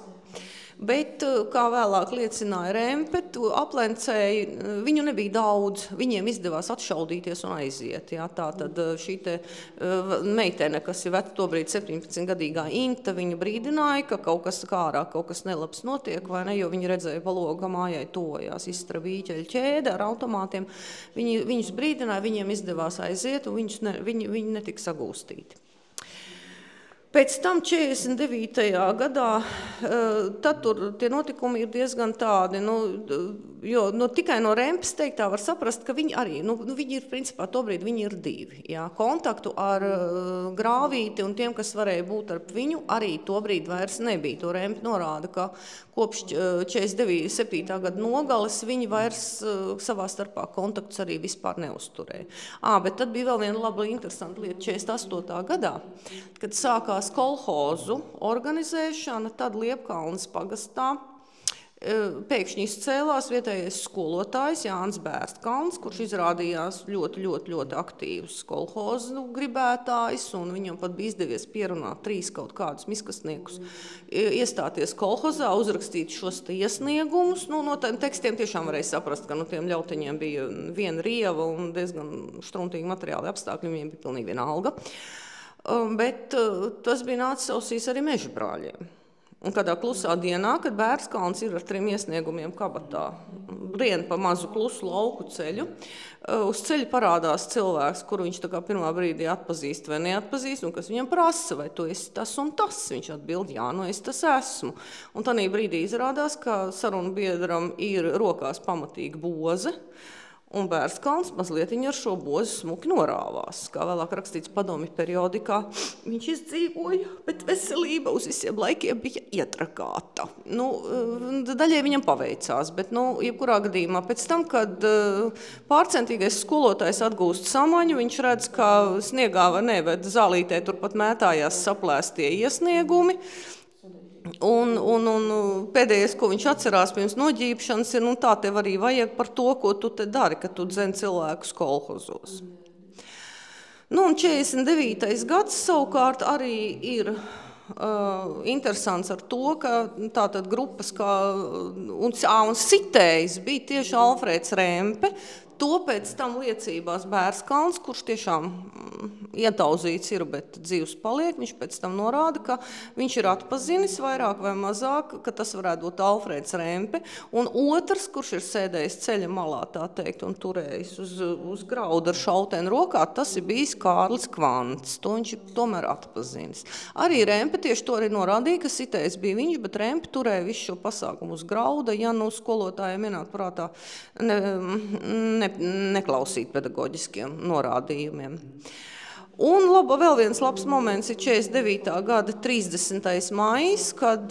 bet, kā vēlāk liecināja Rempe, aplencēji, viņu nebija daudz, viņiem izdevās atšaudīties un aiziet. Ja? Tātad šī te meitene, kas ir tobrīd 17-gadīgā Inta, viņa brīdināja, ka kaut kas kārā, kaut kas nelabs notiek, vai ne, jo viņi redzēja paloga mājai tojās izstra vīķeļu ķēde ar automātiem. Viņus brīdināja, viņiem izdevās aiziet, un viņi netika sagūstīti. Pēc tam 49. gadā, tad tur tie notikumi ir diezgan tādi, jo tikai no Rempes teiktā var saprast, ka viņi arī, viņi ir, principā, tobrīd viņi ir 2. Jā. Kontaktu ar Grāvīti un tiem, kas varēja būt ar viņu, arī tobrīd vairs nebija. To Rempe norāda, ka kopš 47. gada nogales viņi vairs savā starpā kontaktus arī vispār neuzturēja. Bet tad bija vēl viena laba interesanta lieta 48. gadā, kad sākās kolhozu organizēšana, tad Liepkalnes pagastā pēkšņi izcēlās vietējais skolotājs Jānis Bērstkalns, kurš izrādījās ļoti aktīvs kolhozu gribētājs, un viņam pat bija izdevies pierunāt 3 kaut kādus miskastniekus iestāties kolhozā, uzrakstīt šos te iesniegumus. No tiem tekstiem tiešām varēja saprast, ka tiem ļauteņiem bija viena rieva un diezganštruntīgi materiāli apstākļi, viņiem bija pilnīgi vienalga. Bet tas bija nācis ausīs arī Mežabrāļiem. Un kādā klusā dienā, kad Bērstkalns ir ar 3 iesniegumiem kabatā, rien pa mazu klusu lauku ceļu, uz ceļa parādās cilvēks, kuru viņš tā kā pirmā brīdī atpazīst vai neatpazīst, un kas viņam prasa, vai tu esi tas un tas. Viņš atbild, jā, es tas esmu. Un tanī brīdī izrādās, ka sarunu biedram ir rokās pamatīgi boze, un Bērstkalns mazliet ar šo bozi smuki norāvās. Kā vēlāk rakstīts padomju periodikā, viņš izdzīvoja, bet veselība uz visiem laikiem bija ietrakāta. Daļai viņam paveicās, bet, jebkurā gadījumā pēc tam, kad pārcentīgais skolotājs atgūst samaņu, viņš redz, ka sniegā vai neved zālītē turpat mētājās saplēstie iesniegumi. Un pēdējais, ko viņš atcerās pirms noģībšanas, ir, tā tev arī vajag par to, ko tu te dari, ka tu dzen cilvēkus kolhozos. Un 49. gads savukārt arī ir interesants ar to, ka tātad grupas kā un sitējs bija tieši Alfrēds Rempe. To pēc tam liecībās Bērskalns, kurš tiešām ietauzīts ir, bet dzīvs paliek, viņš pēc tam norāda, ka viņš ir atpazinis vairāk vai mazāk, ka tas varētu būt Alfrēds Rempe, un otrs, kurš ir sēdējis ceļa malā, tā teikt, un turējis uz grauda ar šautēnu rokā, tas ir bijis Kārlis Kvants, to viņš ir tomēr atpazinis. Arī Rempe tieši to arī norādīja, ka sitējs bija viņš, bet Rempe turēja visu šo pasākumu uz grauda, ja nu skolotājiem ienāk prātā neklausīt pedagoģiskiem norādījumiem. Un vēl viens labs moments ir 49. gada 30. maijs, kad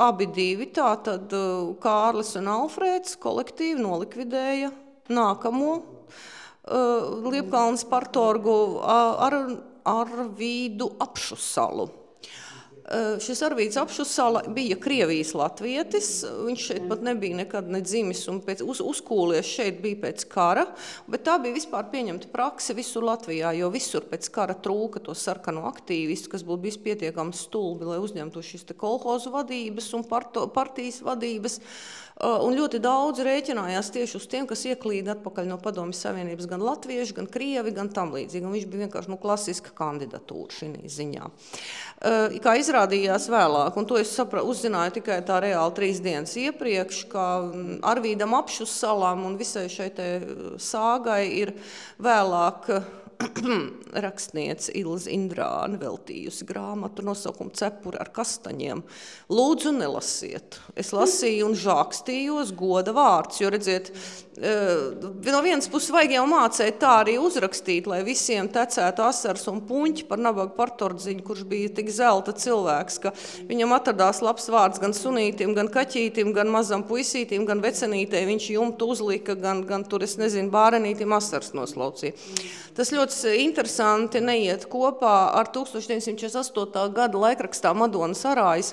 abi divi, tātad Kārlis un Alfrēds, kolektīvi nolikvidēja nākamo Liepkalnes partorgu Arvīdu Apšusalu. Šis Arvīds Apšusala bija Krievijas latvietis, viņš šeit pat nebija nekad nedzimis un uzkūlies šeit bija pēc kara, bet tā bija vispār pieņemta prakse visur Latvijā, jo visur pēc kara trūka to sarkano aktīvistu, kas būtu bijis pietiekami stulbi, lai uzņemtu šis te kolhozu vadības un partijas vadības. Un ļoti daudz rēķinājās tieši uz tiem, kas ieklīda atpakaļ no Padomju Savienības, gan latvieši, gan krievi, gan tam līdzīgi. Un viņš bija vienkārši klasiska kandidatūra šī ziņā. Kā izrādījās vēlāk, un to es uzzināju tikai tā reāli 3 dienas iepriekš, ka Arvīdam Apšusalam un visai šai te sāgai ir vēlāk rakstniece Ilze Indrāne veltījusi grāmatu nosaukumu Cepuri ar kastaņiem. Lūdzu, nelasiet. Es lasīju un žākstījos, goda vārds, jo redziet, no vienas puses vajag jau mācēt tā arī uzrakstīt, lai visiem tecētu asars un puņķi par nabagu partordziņu, kurš bija tik zelta cilvēks, ka viņam atradās labs vārds gan sunītim, gan kaķītim, gan mazam puisītim, gan vecenītei, viņš jumtu uzlika, gan tur, es nezinu, bārenītim asars noslaucīja. Tas ļoti interesanti neiet kopā ar 1948. gada laikrakstā Madonas Arājs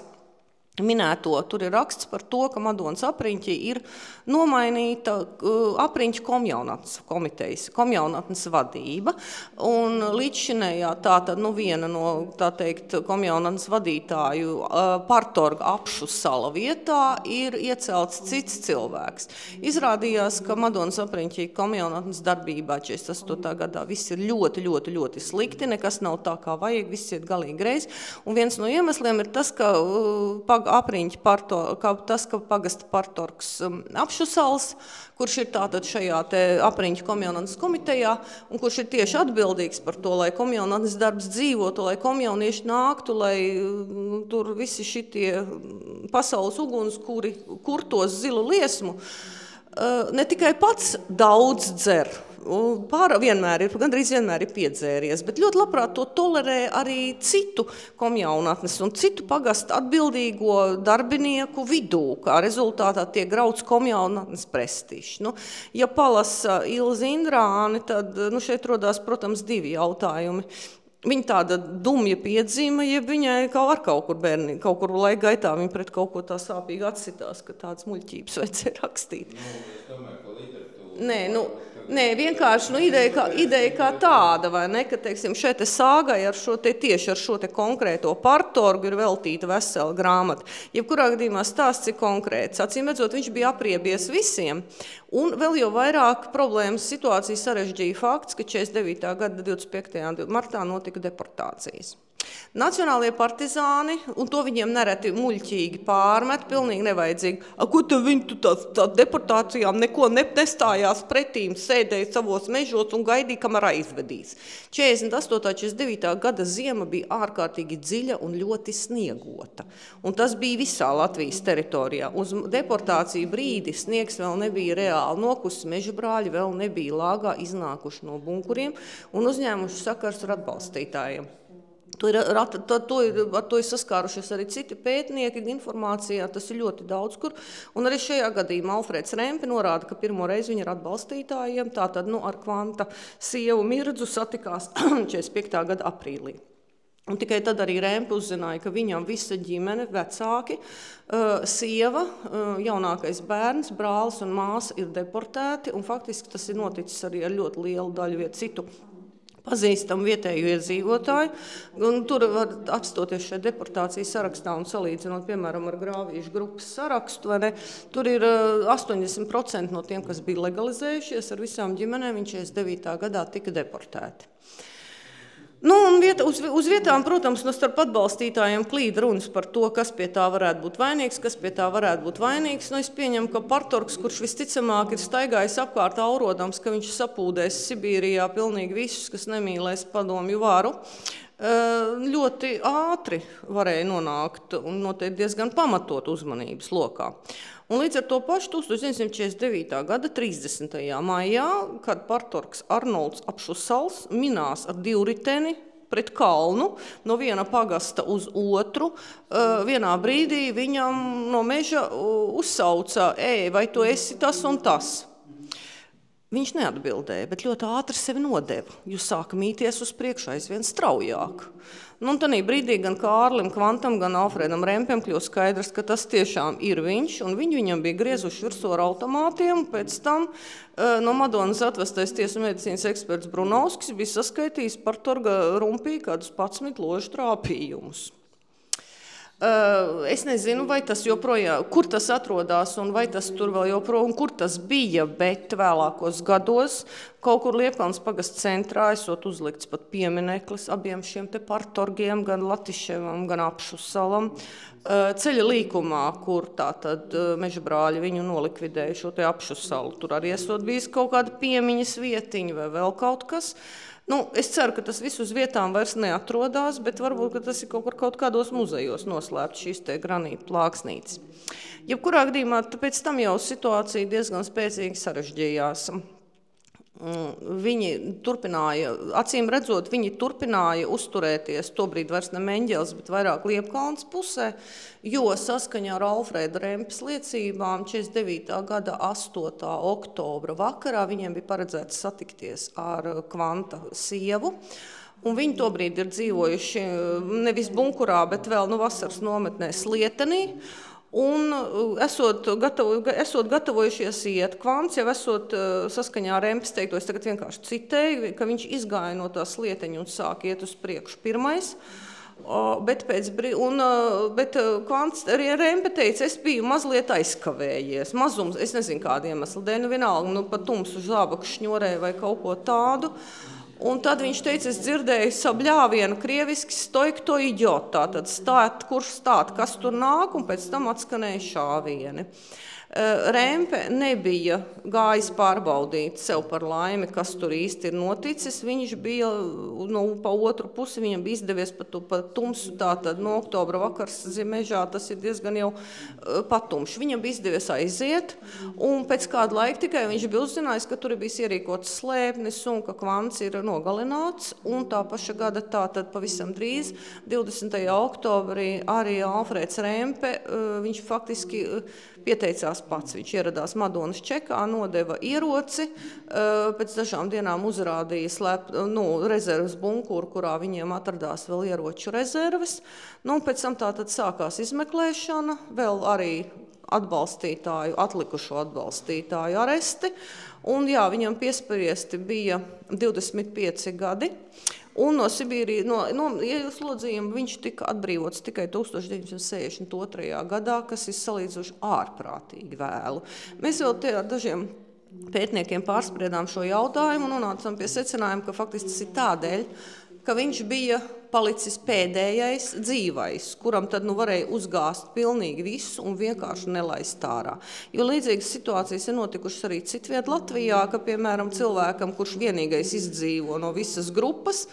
minēto. Tur ir raksts par to, ka Madonas apriņķi ir nomainīta apriņķu komjaunatnes vadība. Un līdzšinējā tātad, viena no, tā teikt, komjaunatnes vadītāju partorga Apšusala vietā ir iecelts cits cilvēks. Izrādījās, ka Madonas apriņķi komjaunatnes darbībā 48. gadā viss ir ļoti, ļoti, ļoti slikti, nekas nav tā kā vajag, viss iet galīgi reiz. Un viens no iemesliem ir tas, ka ka pagasta partorgs Apšusals, kurš ir tātad šajā te apriņķu komjaunatnes komitejā, un kurš ir tieši atbildīgs par to, lai komjaunatnes darbs dzīvotu, lai komjaunieši nāktu, lai tur visi šitie pasaules uguns, kuri kurtos zilu liesmu, ne tikai pats daudz dzer, gandrīz vienmēr ir piedzēries, bet ļoti labprāt to tolerē arī citu komjaunatnes un citu pagastu atbildīgo darbinieku vidū, kā rezultātā tiek grauds komjaunatnes prestižs. Ja palasa Ilze Indrāni, tad šeit rodās, protams, 2 jautājumi. Viņa tāda dumja piedzīme, ja viņai kaut kur laika gaitā viņa pret kaut ko tā sāpīgi atsitās, ka tādas muļķības vajadzēja rakstīt. Es domāju, ka literatūra... Nē, vienkārši ideja kā tāda, vai ne, ka, teiksim, šeit sāgai tieši ar šo konkrēto partorgu ir veltīta vesela grāmata. Jebkurā gadījumā stāsts ir konkrēts. Acīm redzot, viņš bija apriebies visiem. Un vēl jau vairāk problēmas situācijas sarežģīja fakts, ka 49. gada 25. martā notika deportācijas. Nacionālie partizāni, un to viņiem nereti muļķīgi pārmet, pilnīgi nevajadzīgi. Ko te viņi tā deportācijām neko nestājās pretīm, sēdēja savos mežos un gaidīja, kamēr aizvedīs. 48. 49. gada ziema bija ārkārtīgi dziļa un ļoti sniegota. Un tas bija visā Latvijas teritorijā. Uz deportāciju brīdi sniegs vēl nebija reāli nokusis, mežabrāļi vēl nebija lāgā iznākuši no bunkuriem un uzņēmuši sakars ar atbalstītājiem. Ar to ir saskārušies arī citi pētnieki informācijā, tas ir ļoti daudz kur. Un arī šajā gadījumā Alfrēds Rempe norāda, ka pirmo reizi viņi ar atbalstītājiem, tātad ar Kvanta sievu Mirdzu satikās 45. gada aprīlī. Un tikai tad arī Rempe uzzināja, ka viņam visa ģimene, vecāki, sieva, jaunākais bērns, brālis un māsa ir deportēti, un faktiski tas ir noticis arī ar ļoti lielu daļu citu pazīstam vietēju iedzīvotāju, un tur var apstoties šajā deportācijas sarakstā un salīdzinot, piemēram, ar Grāvīšu grupas sarakstu, vai ne, tur ir 80% no tiem, kas bija legalizējušies ar visām ģimenēm, viņš 49. gadā tika deportēti. Nu, un uz vietām, protams, no starp atbalstītājiem klīd runas par to, kas pie tā varētu būt vainīgs, kas pie tā varētu būt vainīgs. Nu, es pieņemu, ka Partorgs, kurš visticamāk ir staigājis apkārt aurodams, ka viņš sapūdēs Sibīrijā pilnīgi visus, kas nemīlēs padomju varu, ļoti ātri varēja nonākt un noteikti diezgan pamatot uzmanības lokā. Un līdz ar to pašu 1949. gada 30. maijā, kad Partorgs Arnolds Apšusals minās ar divriteni pret kalnu no viena pagasta uz otru, vienā brīdī viņam no meža uzsauca, vai tu esi tas un tas? Viņš neatbildēja, bet ļoti ātri sevi nodeva, jo sāka mīties uz priekšu aizvien straujāk. Nu, un tanī brīdī gan Kārlim Kvantam, gan Alfredam Rempem kļūst skaidrs, ka tas tiešām ir viņš, un viņam bija griezuši virsū ar automātiem, pēc tam no Madonas atvestais tiesu medicīnas eksperts Brunovskis bija saskaitījis Partorga rumpī kādus 11 ložu trāpījumus. Es nezinu, vai tas joprojām, kur tas atrodās un vai tas tur vēl joprojām, kur tas bija, bet vēlākos gados kaut kur Liepkalnas pagasta centrā esot uzlikts pat piemineklis abiem šiem te Partorgiem, gan Latiševam, gan Apšusalam, ceļa līkumā, kur tātad meža brāļi viņu nolikvidēja šo te Apšusalu. Tur arī esot bijis kaut kāda piemiņas vietiņa vai vēl kaut kas. Nu, es ceru, ka tas viss uz vietām vairs neatrodās, bet varbūt, ka tas ir kaut kādos muzejos noslēpts šīs te granīta plāksnītes. Jebkurā gadījumā, pēc tam jau situācija diezgan spēcīgi sarežģījās. Viņi turpināja, acīm redzot, viņi turpināja uzturēties, tobrīd vairs ne Meņģeles, bet vairāk Liepkalnas pusē, jo saskaņā ar Alfreda Rempes liecībām 49. gada 8. oktobra vakarā viņiem bija paredzēts satikties ar Kvanta sievu. Un viņi tobrīd ir dzīvojuši nevis bunkurā, bet vēl vasaras nometnē Slietenī. Un esot gatavojušies iet, Kvants jau esot saskaņā ar Rempes teikto, es tagad vienkārši citēju, ka viņš izgāja no tā slieteņa un sāk iet uz priekšu pirmais. Bet Kvants arī Rempe teica, es biju mazliet aizkavējies, mazums, es nezinu kādu iemeslu dēļ, vienalga, pa tumsu zābaku šņorēju vai kaut ko tādu. Un tad viņš teica, es dzirdēju sabļāvienu krieviski stoik to idiot, tātad stāt, kurš stāt, kas tur nāk, un pēc tam atskanēja šāvieni. Rempe nebija gājis pārbaudīt sev par laimi, kas tur īsti ir noticis. Viņš bija pa otru pusi, viņam bija izdevies pa tumsu, tātad no oktobra vakars mežā, tas ir diezgan jau patumšs. Viņam bija izdevies aiziet, un pēc kāda laika tikai viņš bija uzzinājis, ka tur ir bijis ierīkots slēpnis un ka Kvants ir nogalināts, un tā paša gada tātad pavisam drīz, 20. oktobrī, arī Alfreds Rempe, viņš faktiski pieteicās pats. Viņš ieradās Madonas čekā, nodeva ieroci, pēc dažām dienām uzrādīja rezerves bunkuru, kurā viņiem atradās vēl ieroču rezerves. Pēc tam tātad sākās izmeklēšana, vēl arī atlikušo atbalstītāju aresti, un jā, viņam piespriesti bija 25 gadi. Un no Sibīrijas, no ieslodzījuma viņš tika atbrīvots tikai 1962. gadā, kas ir salīdzoši ārprātīgi vēlu. Mēs vēl ar dažiem pētniekiem pārspriedām šo jautājumu un nonācām pie secinājuma, ka faktiski tas ir tādēļ, ka viņš bija palicis pēdējais dzīvais, kuram tad varēja uzgāzt pilnīgi visu un vienkārši nelaist ārā. Jo līdzīgas situācijas ir notikušas arī citviet Latvijā, ka, piemēram, cilvēkam, kurš vienīgais izdzīvo no visas grupas,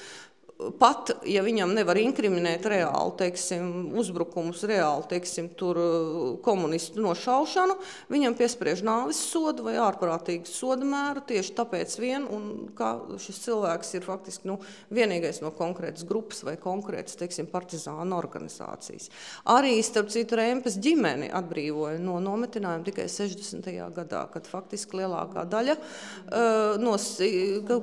pat, ja viņam nevar inkriminēt reāli, teiksim, uzbrukumus, reāli, teiksim, tur komunistu nošaušanu, viņam piespriež nāves sodu vai ārprātīgu sodu mēru tieši tāpēc vien, un kā šis cilvēks ir faktiski vienīgais no konkrētas grupas vai konkrētas, teiksim, partizānu organizācijas. Arī, starp citu, Rempes ģimeni atbrīvoja no nometinājuma tikai 60. gadā, kad faktiski lielākā daļa,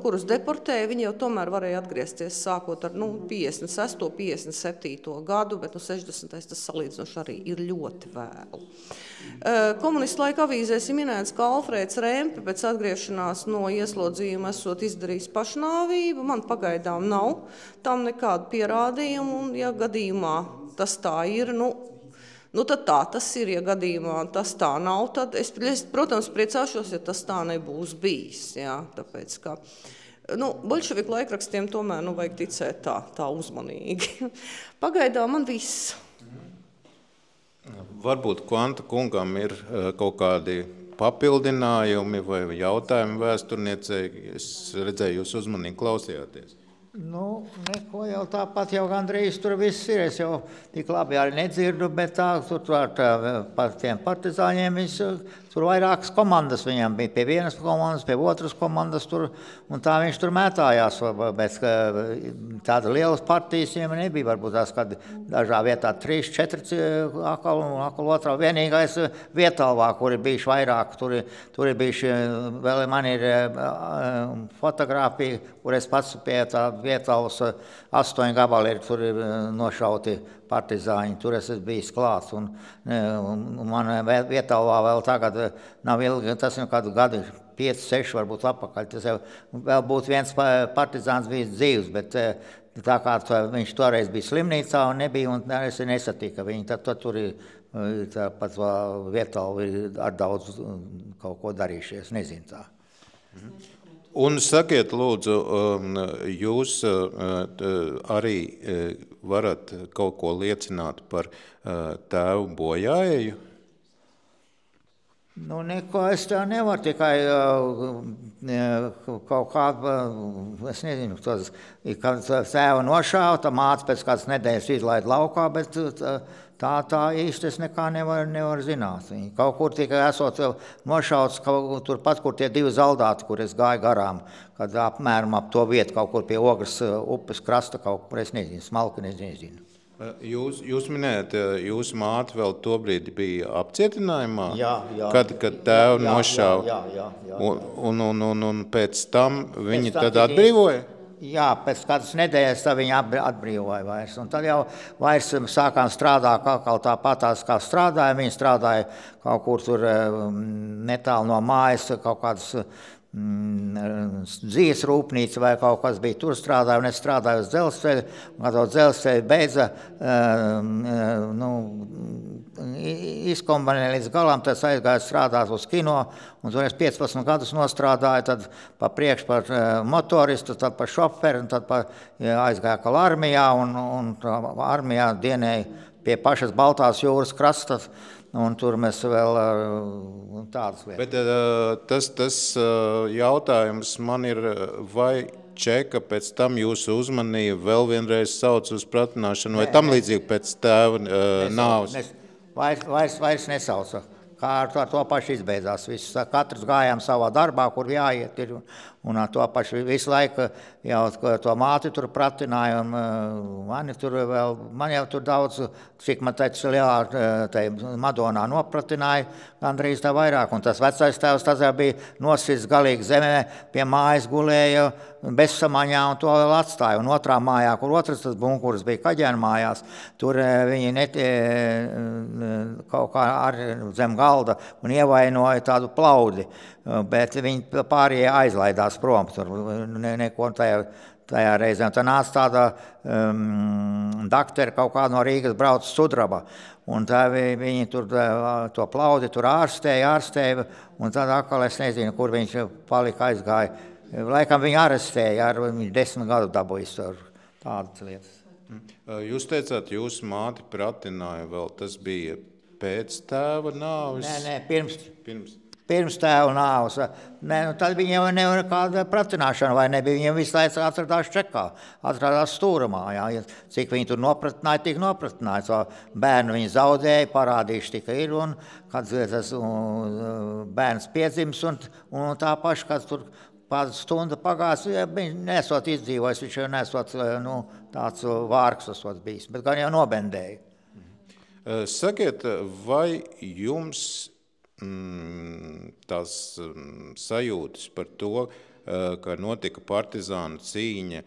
kurus deportēja, viņi jau tomēr varēja atgriezties sākumā sākot ar 56. 57. gadu, bet 60. tas salīdzinoši arī ir ļoti vēlu. Komunistu laika avīzēs ir minēts, ka Alfrēds Rempe pēc atgriešanās no ieslodzījuma esot izdarījis pašnāvību. Man pagaidām nav tam nekādu pierādījumu, un ja gadījumā tas tā ir, tad tā tas ir, ja gadījumā tas tā nav, tad es protams, priecāšos, ja tas tā nebūs bijis, jā, tāpēc, ka boļševiku laikrakstiem tomēr vajag ticēt tā uzmanīgi. Pagaidām man viss. Varbūt Kvanta kungam ir kaut kādi papildinājumi vai jautājumi vēsturniecei. Es redzēju, jūs uzmanīgi klausījāties. Neko jau tāpat jau gandrīz tur viss ir. Es jau tik labi arī nedzirdu, bet par tiem partizāņiem tur vairākas komandas viņam bija. Pie vienas komandas, pie otras komandas tur, un tā viņš tur mētājās. Bet tāda lielas partijas viņam nebija. Varbūt tās, kad dažā vietā 3, 4 akal otrā. Vienīgais Vietalvā, kur ir bijuši vairāk, tur ir bijuši, vēl man ir fotogrāfija, kur es pats pie tā Vietalvas 8 gabali ir, tur ir nošauti partizāņi, tur es esmu bijis klāts, un man Vietalvā vēl tagad nav ilgi, tas ir kādu gadu, 5, 6 varbūt apakaļ, tas jau vēl būtu viens partizāns bijis dzīvs, bet tā kā viņš toreiz bija slimnīcā un nebija, un es nesatika viņu, tad tur ir tāpat Vietalva ar daudz kaut ko darījušies, nezinu tā. Un sakiet, lūdzu, jūs arī varat kaut ko liecināt par tēvu bojāēju? Neko es tā nevaru, tikai kaut kādu, es nezinu, kad tēva nošāva, māte pēc kādas nedēļas izlaid laukā, bet tā īsti es nekā nevaru zināt. Kaut kur tikai esot nošauts, turpat, kur tie 2 zaldāti, kur es gāju garām, kad apmēram ap to vietu, kaut kur pie Ogres upes krasta, kaut kur, es nezinu, smalki nezinu. Jūs minējat, jūsu māte vēl tobrīd bija apcietinājumā? Jā. Kad tēvu nošāva? Jā. Un pēc tam viņi tad atbrīvoja? Jā, pēc kādas nedēļas viņi atbrīvoja vairs. Un tad jau vairs sākām strādāt kaut tāpatās, kā strādāja. Viņi strādāja kaut kur tur netālu no mājas, kaut kādas dzīves rūpnīca vai kaut kas bija. Tur strādāja, un es strādāju uz dzelzceļu. Kad to dzelzceļu beidza izkombinēja līdz galam, tad es aizgāju strādāt uz kino, un tur es 15 gadus nostrādāju, tad pa priekš par motoristu, tad par šoferi, un tad aizgāju kā armijā, un armijā dienēju pie pašas Baltās jūras krasta, un tur mēs vēl tādas lietas. Bet tas jautājums man ir, vai Čeka pēc tam jūsu uzmanību vēl vienreiz sauc uz pratināšanu, vai tam līdzīgi pēc tēva nāves? Vairs nesauca. Kā ar to pašu izbeidzās. Katrs gājām savā darbā, kur jāiet ir, un to pašu visu laiku jau to māti tur pratināja, un man jau tur daudz, cik man teica lielā Madonā nopratināja, gandrīz tā vairāk, un tas vecais tēvs tas jau bija nosis galīgi zemē, pie mājas gulēja bezsamaņā, un to vēl atstāja, un otrā mājā, kur otrs tas bunkurs bija Kaģēna mājās, tur viņi kaut kā ar zem galda un ievainoja tādu plaudi, bet viņi pārējie aizlaidās prom, tur neko tajā reizē. Un tā nāca tāda dakteri kaut kā no Rīgas brauc Sudraba, un tā viņi tur to plaudi tur ārstēja, un tad atkal es nezinu, kur viņš palika aizgāja. Laikam viņu arestēja, viņš 10 gadu dabūjis tur tādas lietas. Jūs teicāt, jūsu māti pratināja vēl, tas bija pēc tēva nāves? Nē, pirms tēva nāves. Tad viņiem nevar kāda pratināšana vai nebija. Viņiem visu laiku atradās Čekā, atradās Stūramā. Jā. Cik viņi tur nopratināja, tik nopratināja. So bērnu viņi zaudēja, parādījuši tikai ir. Un kad tas bērns piedzims un tā paša, kad tur kāda stunda pagās, viņš nesot izdzīvojis, viņš jau nesot tāds vārks esot bijis, bet gan jau nobendēja. Sakiet, vai jums tās sajūtas par to, ka notika partizānu cīņa,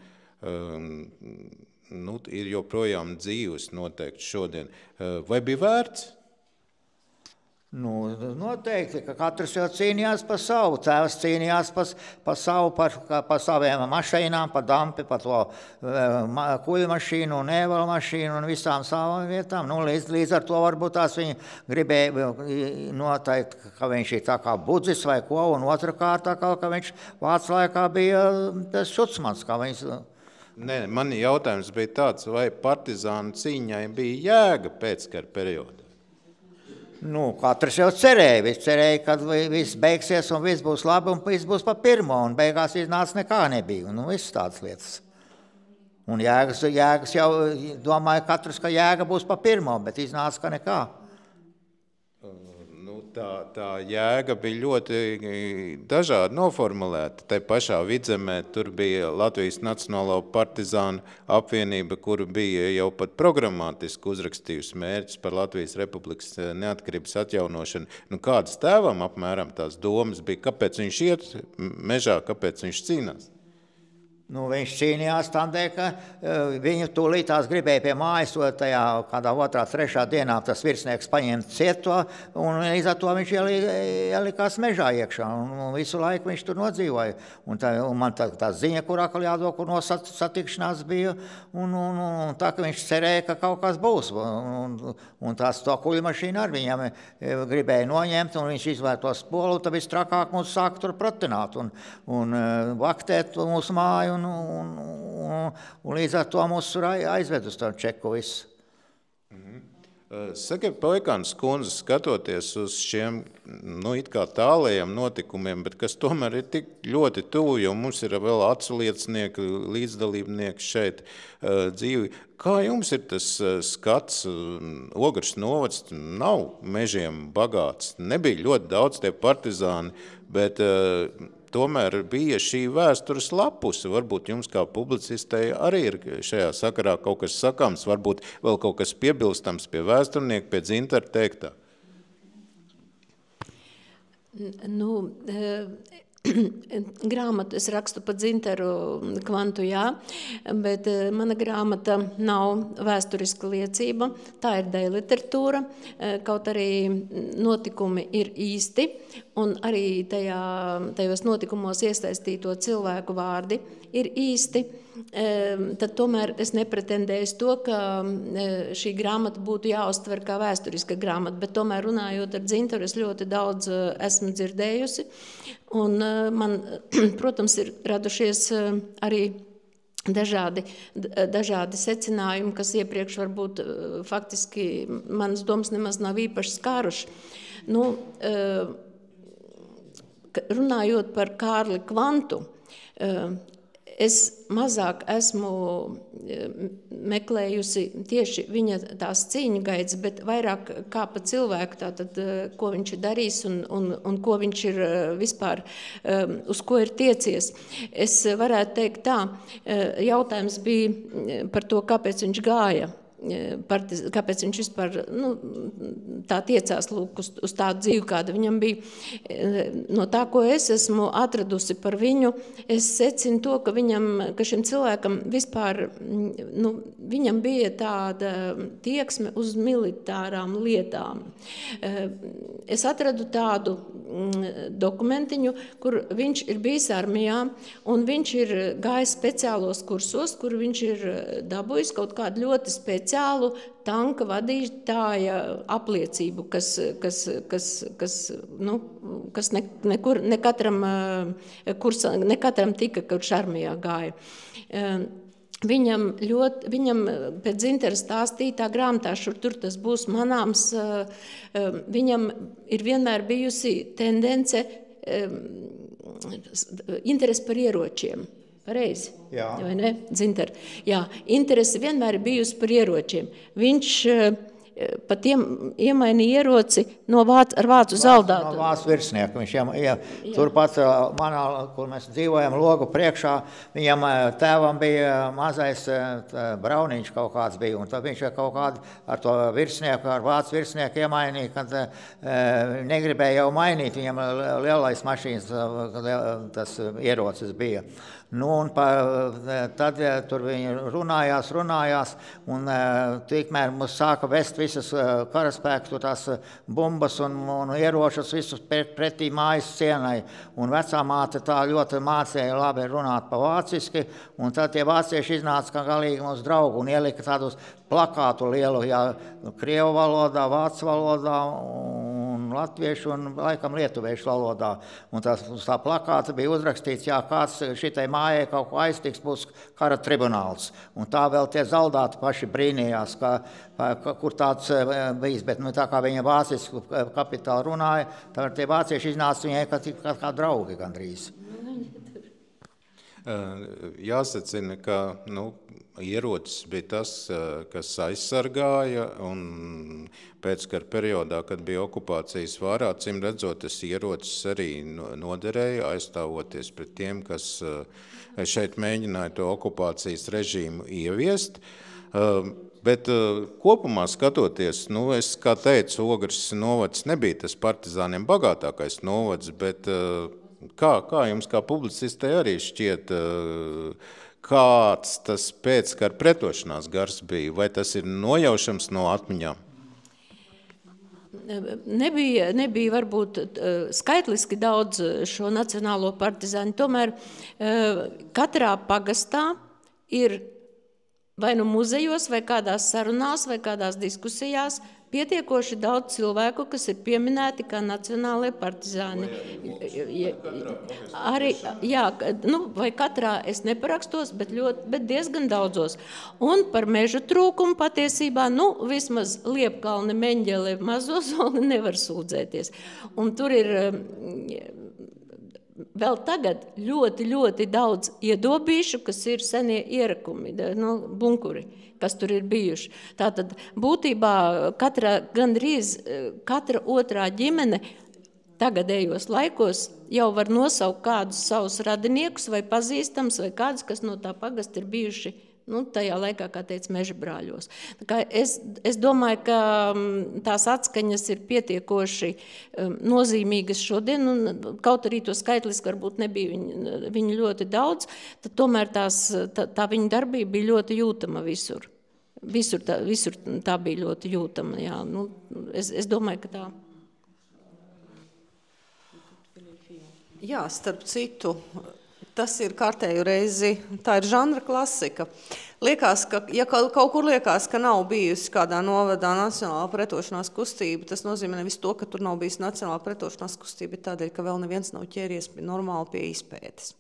ir joprojām dzīves noteikti šodien. Vai bija vērts? Noteikti, ka katrs jau cīnījās par savu. Tēvs cīnījās par savu, par saviem mašīnām, par dampi, par to kuļu mašīnu un ēvalu mašīnu un visām savām vietām. Līdz ar to varbūt tās viņi gribēja noteikt, ka viņš ir tā kā budzis vai ko, un otrkārt, ka viņš vācu laikā bija tas šucmans, kā viņš... Nē, man jautājums bija tāds, vai partizānu cīņai bija jēga pēckara periodā? Katrs jau cerēja, ka viss beigsies un viss būs labi un viss būs pa pirmo, un beigās iznāca nekā nebija, viss tādas lietas. Un jēgas jau domāja katrs, ka jēga būs pa pirmo, bet iznāca, ka nekā. Tā jēga bija ļoti dažādi noformulēta. Te pašā Vidzemē tur bija Latvijas Nacionālo partizānu apvienība, kura bija jau pat programmatiski uzrakstījusi mērķus par Latvijas Republikas neatkarības atjaunošanu. Kādas tēvam apmēram tās domas bija, kāpēc viņš iet mežā, kāpēc viņš cīnās? Viņš cīnījās tādēļ, ka viņu tūlītās gribēja pie mājas, tajā kādā 2., 3. dienā tas virsnieks paņemt cieto, un līdz ar to viņš ielikās mežā iekšā, un visu laiku viņš tur nodzīvoja. Un man tā ziņa, kur atkal jādod, kur satikšanās bija, un tā, ka viņš cerēja, ka kaut kas būs. Un tās to kuļu mašīnu ar viņam gribēja noņemt, un viņš izvēr to spolu, tad vistrakāk mūs sāka tur protināt un vaktēt mūsu māju. Un līdz ar to mūs aizved uz to čeku visu. Saka, Poikāns kundze, skatoties uz šiem it kā tālajiem notikumiem, bet kas tomēr ir tik ļoti tuvu, jo mums ir vēl aculiecinieki, līdzdalībnieki šeit dzīvi. Kā jums ir tas skats? Ogres novads nav mežiem bagāts, nebija ļoti daudz tie partizāni, bet tomēr bija šī vēstures lapuse. Varbūt jums kā publicistei arī ir šajā sakarā kaut kas sakāms, varbūt vēl kaut kas piebilstams pie vēsturnieka, pie Dzintara teiktā. Grāmatu es rakstu par Dzintaru Kvantu, jā, bet mana grāmata nav vēsturiska liecība, tā ir dēļ literatūra, kaut arī notikumi ir īsti, un arī tajos notikumos iesaistīto cilvēku vārdi ir īsti. Tad tomēr es nepretendēju to, ka šī grāmata būtu jāuztver kā vēsturiska grāmata, bet tomēr runājot ar Dzintaru, es ļoti daudz esmu dzirdējusi, un man, protams, ir radušies arī dažādi secinājumi, kas iepriekš varbūt faktiski manas domas nemaz nav īpaši skāruši. Runājot par Kārli Kvantu, es mazāk esmu meklējusi tieši viņa tās cīņu gaitas, bet vairāk kā pa cilvēku, tātad, ko viņš ir darījis un ko viņš ir vispār, uz ko ir tiecies. Es varētu teikt tā, jautājums bija par to, kāpēc viņš gāja. Kāpēc viņš vispār tā tiecās lūk, uz tādu dzīvi, kāda viņam bija. No tā, ko es esmu atradusi par viņu, es secinu to, ka šim cilvēkam vispār, viņam bija tāda tieksme uz militārām lietām. Es atradu tādu dokumentiņu, kur viņš ir bijis armijā, un viņš ir gājis speciālos kursos, kur viņš ir dabūjis kaut kādu ļoti speciālu tanka vadītāja apliecību, kas ne katram tika, kurš armijā gāja. Viņam pēc Dzintara stāstītā grāmatā, tur tas būs manāms, viņam ir vienmēr bijusi tendence interesi par ieročiem. Pareizi? Jā. Vai ne? Dzintar. Jā, interesi vienmēr ir bijusi par ieročiem. Viņš pat iemainīja ieroci ar vācu zaldātu. No vācu virsnieku. Viņš turpat manā, kur mēs dzīvojam, logu priekšā, viņam tēvam bija mazais brauniņš kaut kāds bija, un tad viņš kaut kādu ar to virsnieku, ar vācu virsnieku iemainīja, kad negribēja jau mainīt, viņam lielais mašīnas tas ierocis bija. Nu, un tad tur viņi runājās, un tikmēr mums sāka vest visas karaspēku, tās bumbas un ieročus visus pretī mājas sienai. Un vecā māte tā ļoti mācīja labi runāt pa vāciski, un tad tie vācieši iznāca kā galīgi mums draugi un ielika tādus plakātu lielu, krievu valodā, vācu valodā un latviešu un laikam lietuviešu valodā. Un tā plakāta bija uzrakstīts, kāds šitai mājai kaut ko aiztiks, būs kara tribunāls. Un tā vēl tie zaldāti paši brīnījās, kur tāds bijis. Bet tā kā viņa vācisku kapitāli runāja, tad tie vācieši iznāca viņai kā draugi gandrīz. Jāsacina, ka ierocis bija tas, kas aizsargāja, un pēckara periodā, kad bija okupācijas vārā, acīm redzot, tas ierocis arī noderēja, aizstāvoties pret tiem, kas šeit mēģināja to okupācijas režīmu ieviest. Bet kopumā skatoties, es kā teicu, Ogres novads nebija tas partizāniem bagātākais novads, bet kā jums kā publicistei arī šķiet, kāds tas pēckara pretošanās gars bija? Vai tas ir nojaušams no atmiņām? Nebija varbūt skaitliski daudz šo nacionālo partizāņu, tomēr katrā pagastā ir vai nu muzejos, vai kādās sarunās, vai kādās diskusijās pietiekoši daudz cilvēku, kas ir pieminēti kā nacionālie partizāni. Arī, vai katrā es neparakstos, bet diezgan daudzos. Un par mežu trūkumu patiesībā, vismaz Liepkalni, Meņģeli, Mazozoli nevar sūdzēties. Un tur ir vēl tagad ļoti, ļoti daudz iedobīšu, kas ir senie ierakumi, bunkuri, kas tur ir bijuši. Tātad būtībā gandrīz katra otrā ģimene tagadējos laikos jau var nosaukt kādus savus radiniekus vai pazīstams vai kādus, kas no tā pagasta ir bijuši tajā laikā, kā teica, meža brāļos. Tā kā es domāju, ka tās atskaņas ir pietiekoši nozīmīgas šodien, un kaut arī to skaitliski varbūt nebija viņu ļoti daudz, tad tomēr tā viņa darbība bija ļoti jūtama visur. Visur tā bija ļoti jūtama, jā. Es domāju, ka tā. Jā, starp citu, tas ir kārtēju reizi, tā ir žanra klasika. Liekas, ja kaut kur liekas, ka nav bijusi kādā novadā nacionālā pretošanās kustība, tas nozīmē nevis to, ka tur nav bijusi nacionālā pretošanās kustība, bet tādēļ, ka vēl neviens nav ķēries normāli pie izpētes.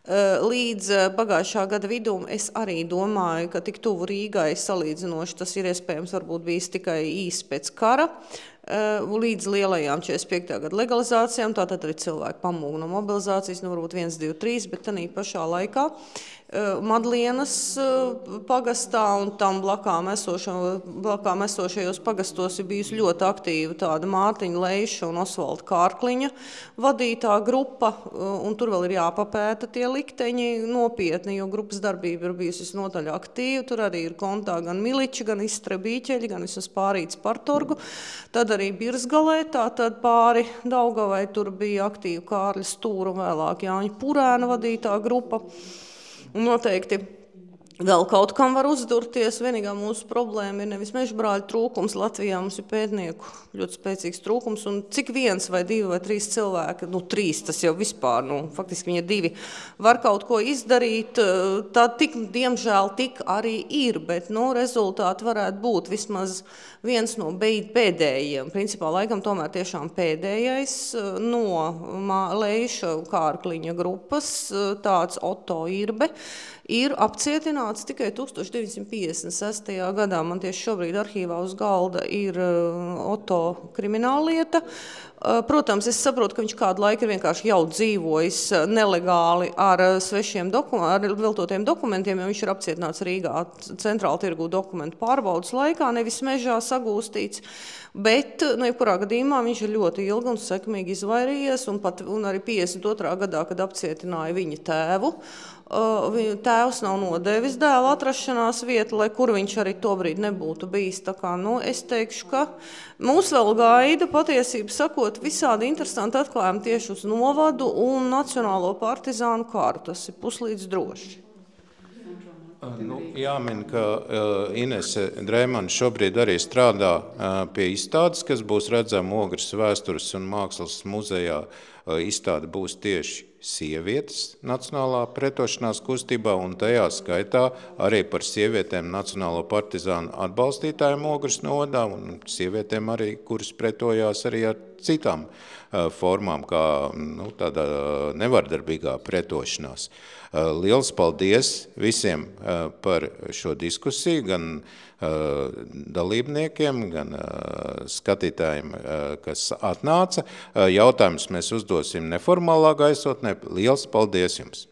Līdz pagājušā gada vidum es arī domāju, ka tik tuvu Rīgai salīdzinoši tas ir iespējams varbūt bijis tikai īsi pēc kara, līdz lielajām 45. gada legalizācijām, tātad arī cilvēki pamūga no mobilizācijas, varbūt 1, 2, 3, bet tanī pašā laikā Madlienas pagastā un tam blakām esošajos pagastos ir bijusi ļoti aktīva tāda Mārtiņa Leiša un Osvalda Kārkliņa vadītā grupa, un tur vēl ir jāpapēta tie likteņi nopietni, jo grupas darbība ir bijusi visnotaļ aktīva, tur arī ir kontā gan Miliči, gan Istre Bīķeļi, gan vismaz Pārīts Partorgu, tad arī Birzgalē, tātad pāri Daugavai tur bija aktīva Kārļa Stūra un vēlāk Jāņa Purēna vadītā grupa. Un noteikti vēl kaut kam var uzdurties. Vienīgā mūsu problēma ir nevis mežbrāļu trūkums. Latvijā mums ir pētnieku ļoti spēcīgs trūkums. Un cik 1 vai 2 vai 3 cilvēki, 3 tas jau vispār, faktiski viņi ir 2, var kaut ko izdarīt, tad diemžēl tik arī ir, bet rezultāti varētu būt vismaz viens no pēdējiem. Principā laikam tomēr tiešām pēdējais no Leiša Kārkliņa grupas, tāds Otto Irbe, ir apcietināts tikai 1956. gadā. Man tieši šobrīd arhīvā uz galda ir Otto krimināllieta. Protams, es saprotu, ka viņš kādu laiku ir vienkārši jau dzīvojis nelegāli ar svešiem ar viltotiem dokumentiem, jo viņš ir apcietināts Rīgā centrāla tirgu dokumentu pārbaudas laikā, nevis mežā sagūstīts. Bet, jebkurā gadījumā viņš ir ļoti ilgi un sekmīgi izvairījies, un arī 52. gadā, kad apcietināja viņa tēvu, tēvs nav nodevis dēla atrašanās vietu, lai kur viņš arī tobrīd nebūtu bijis. Tā kā, es teikšu, ka mūs vēl gaida, patiesību sakot, visādi interesanti atklājumi tieši uz novadu un Nacionālo partizānu karu. Tas ir puslīdz droši. Jāmin, ka Inese Dreimane šobrīd arī strādā pie izstādes, kas būs redzama Ogres vēstures un mākslas muzejā. Izstāde būs tieši sievietes Nacionālā pretošanās kustībā un tajā skaitā arī par sievietēm Nacionālo partizānu atbalstītājiem Ogres novadā un sievietēm arī, kuras pretojās arī ar citām formām, kā tāda nevardarbīgā pretošanās. Liels paldies visiem par šo diskusiju, gan dalībniekiem, gan skatītājiem, kas atnāca. Jautājumus mēs uzdosim neformālā gaisotnē. Liels paldies jums!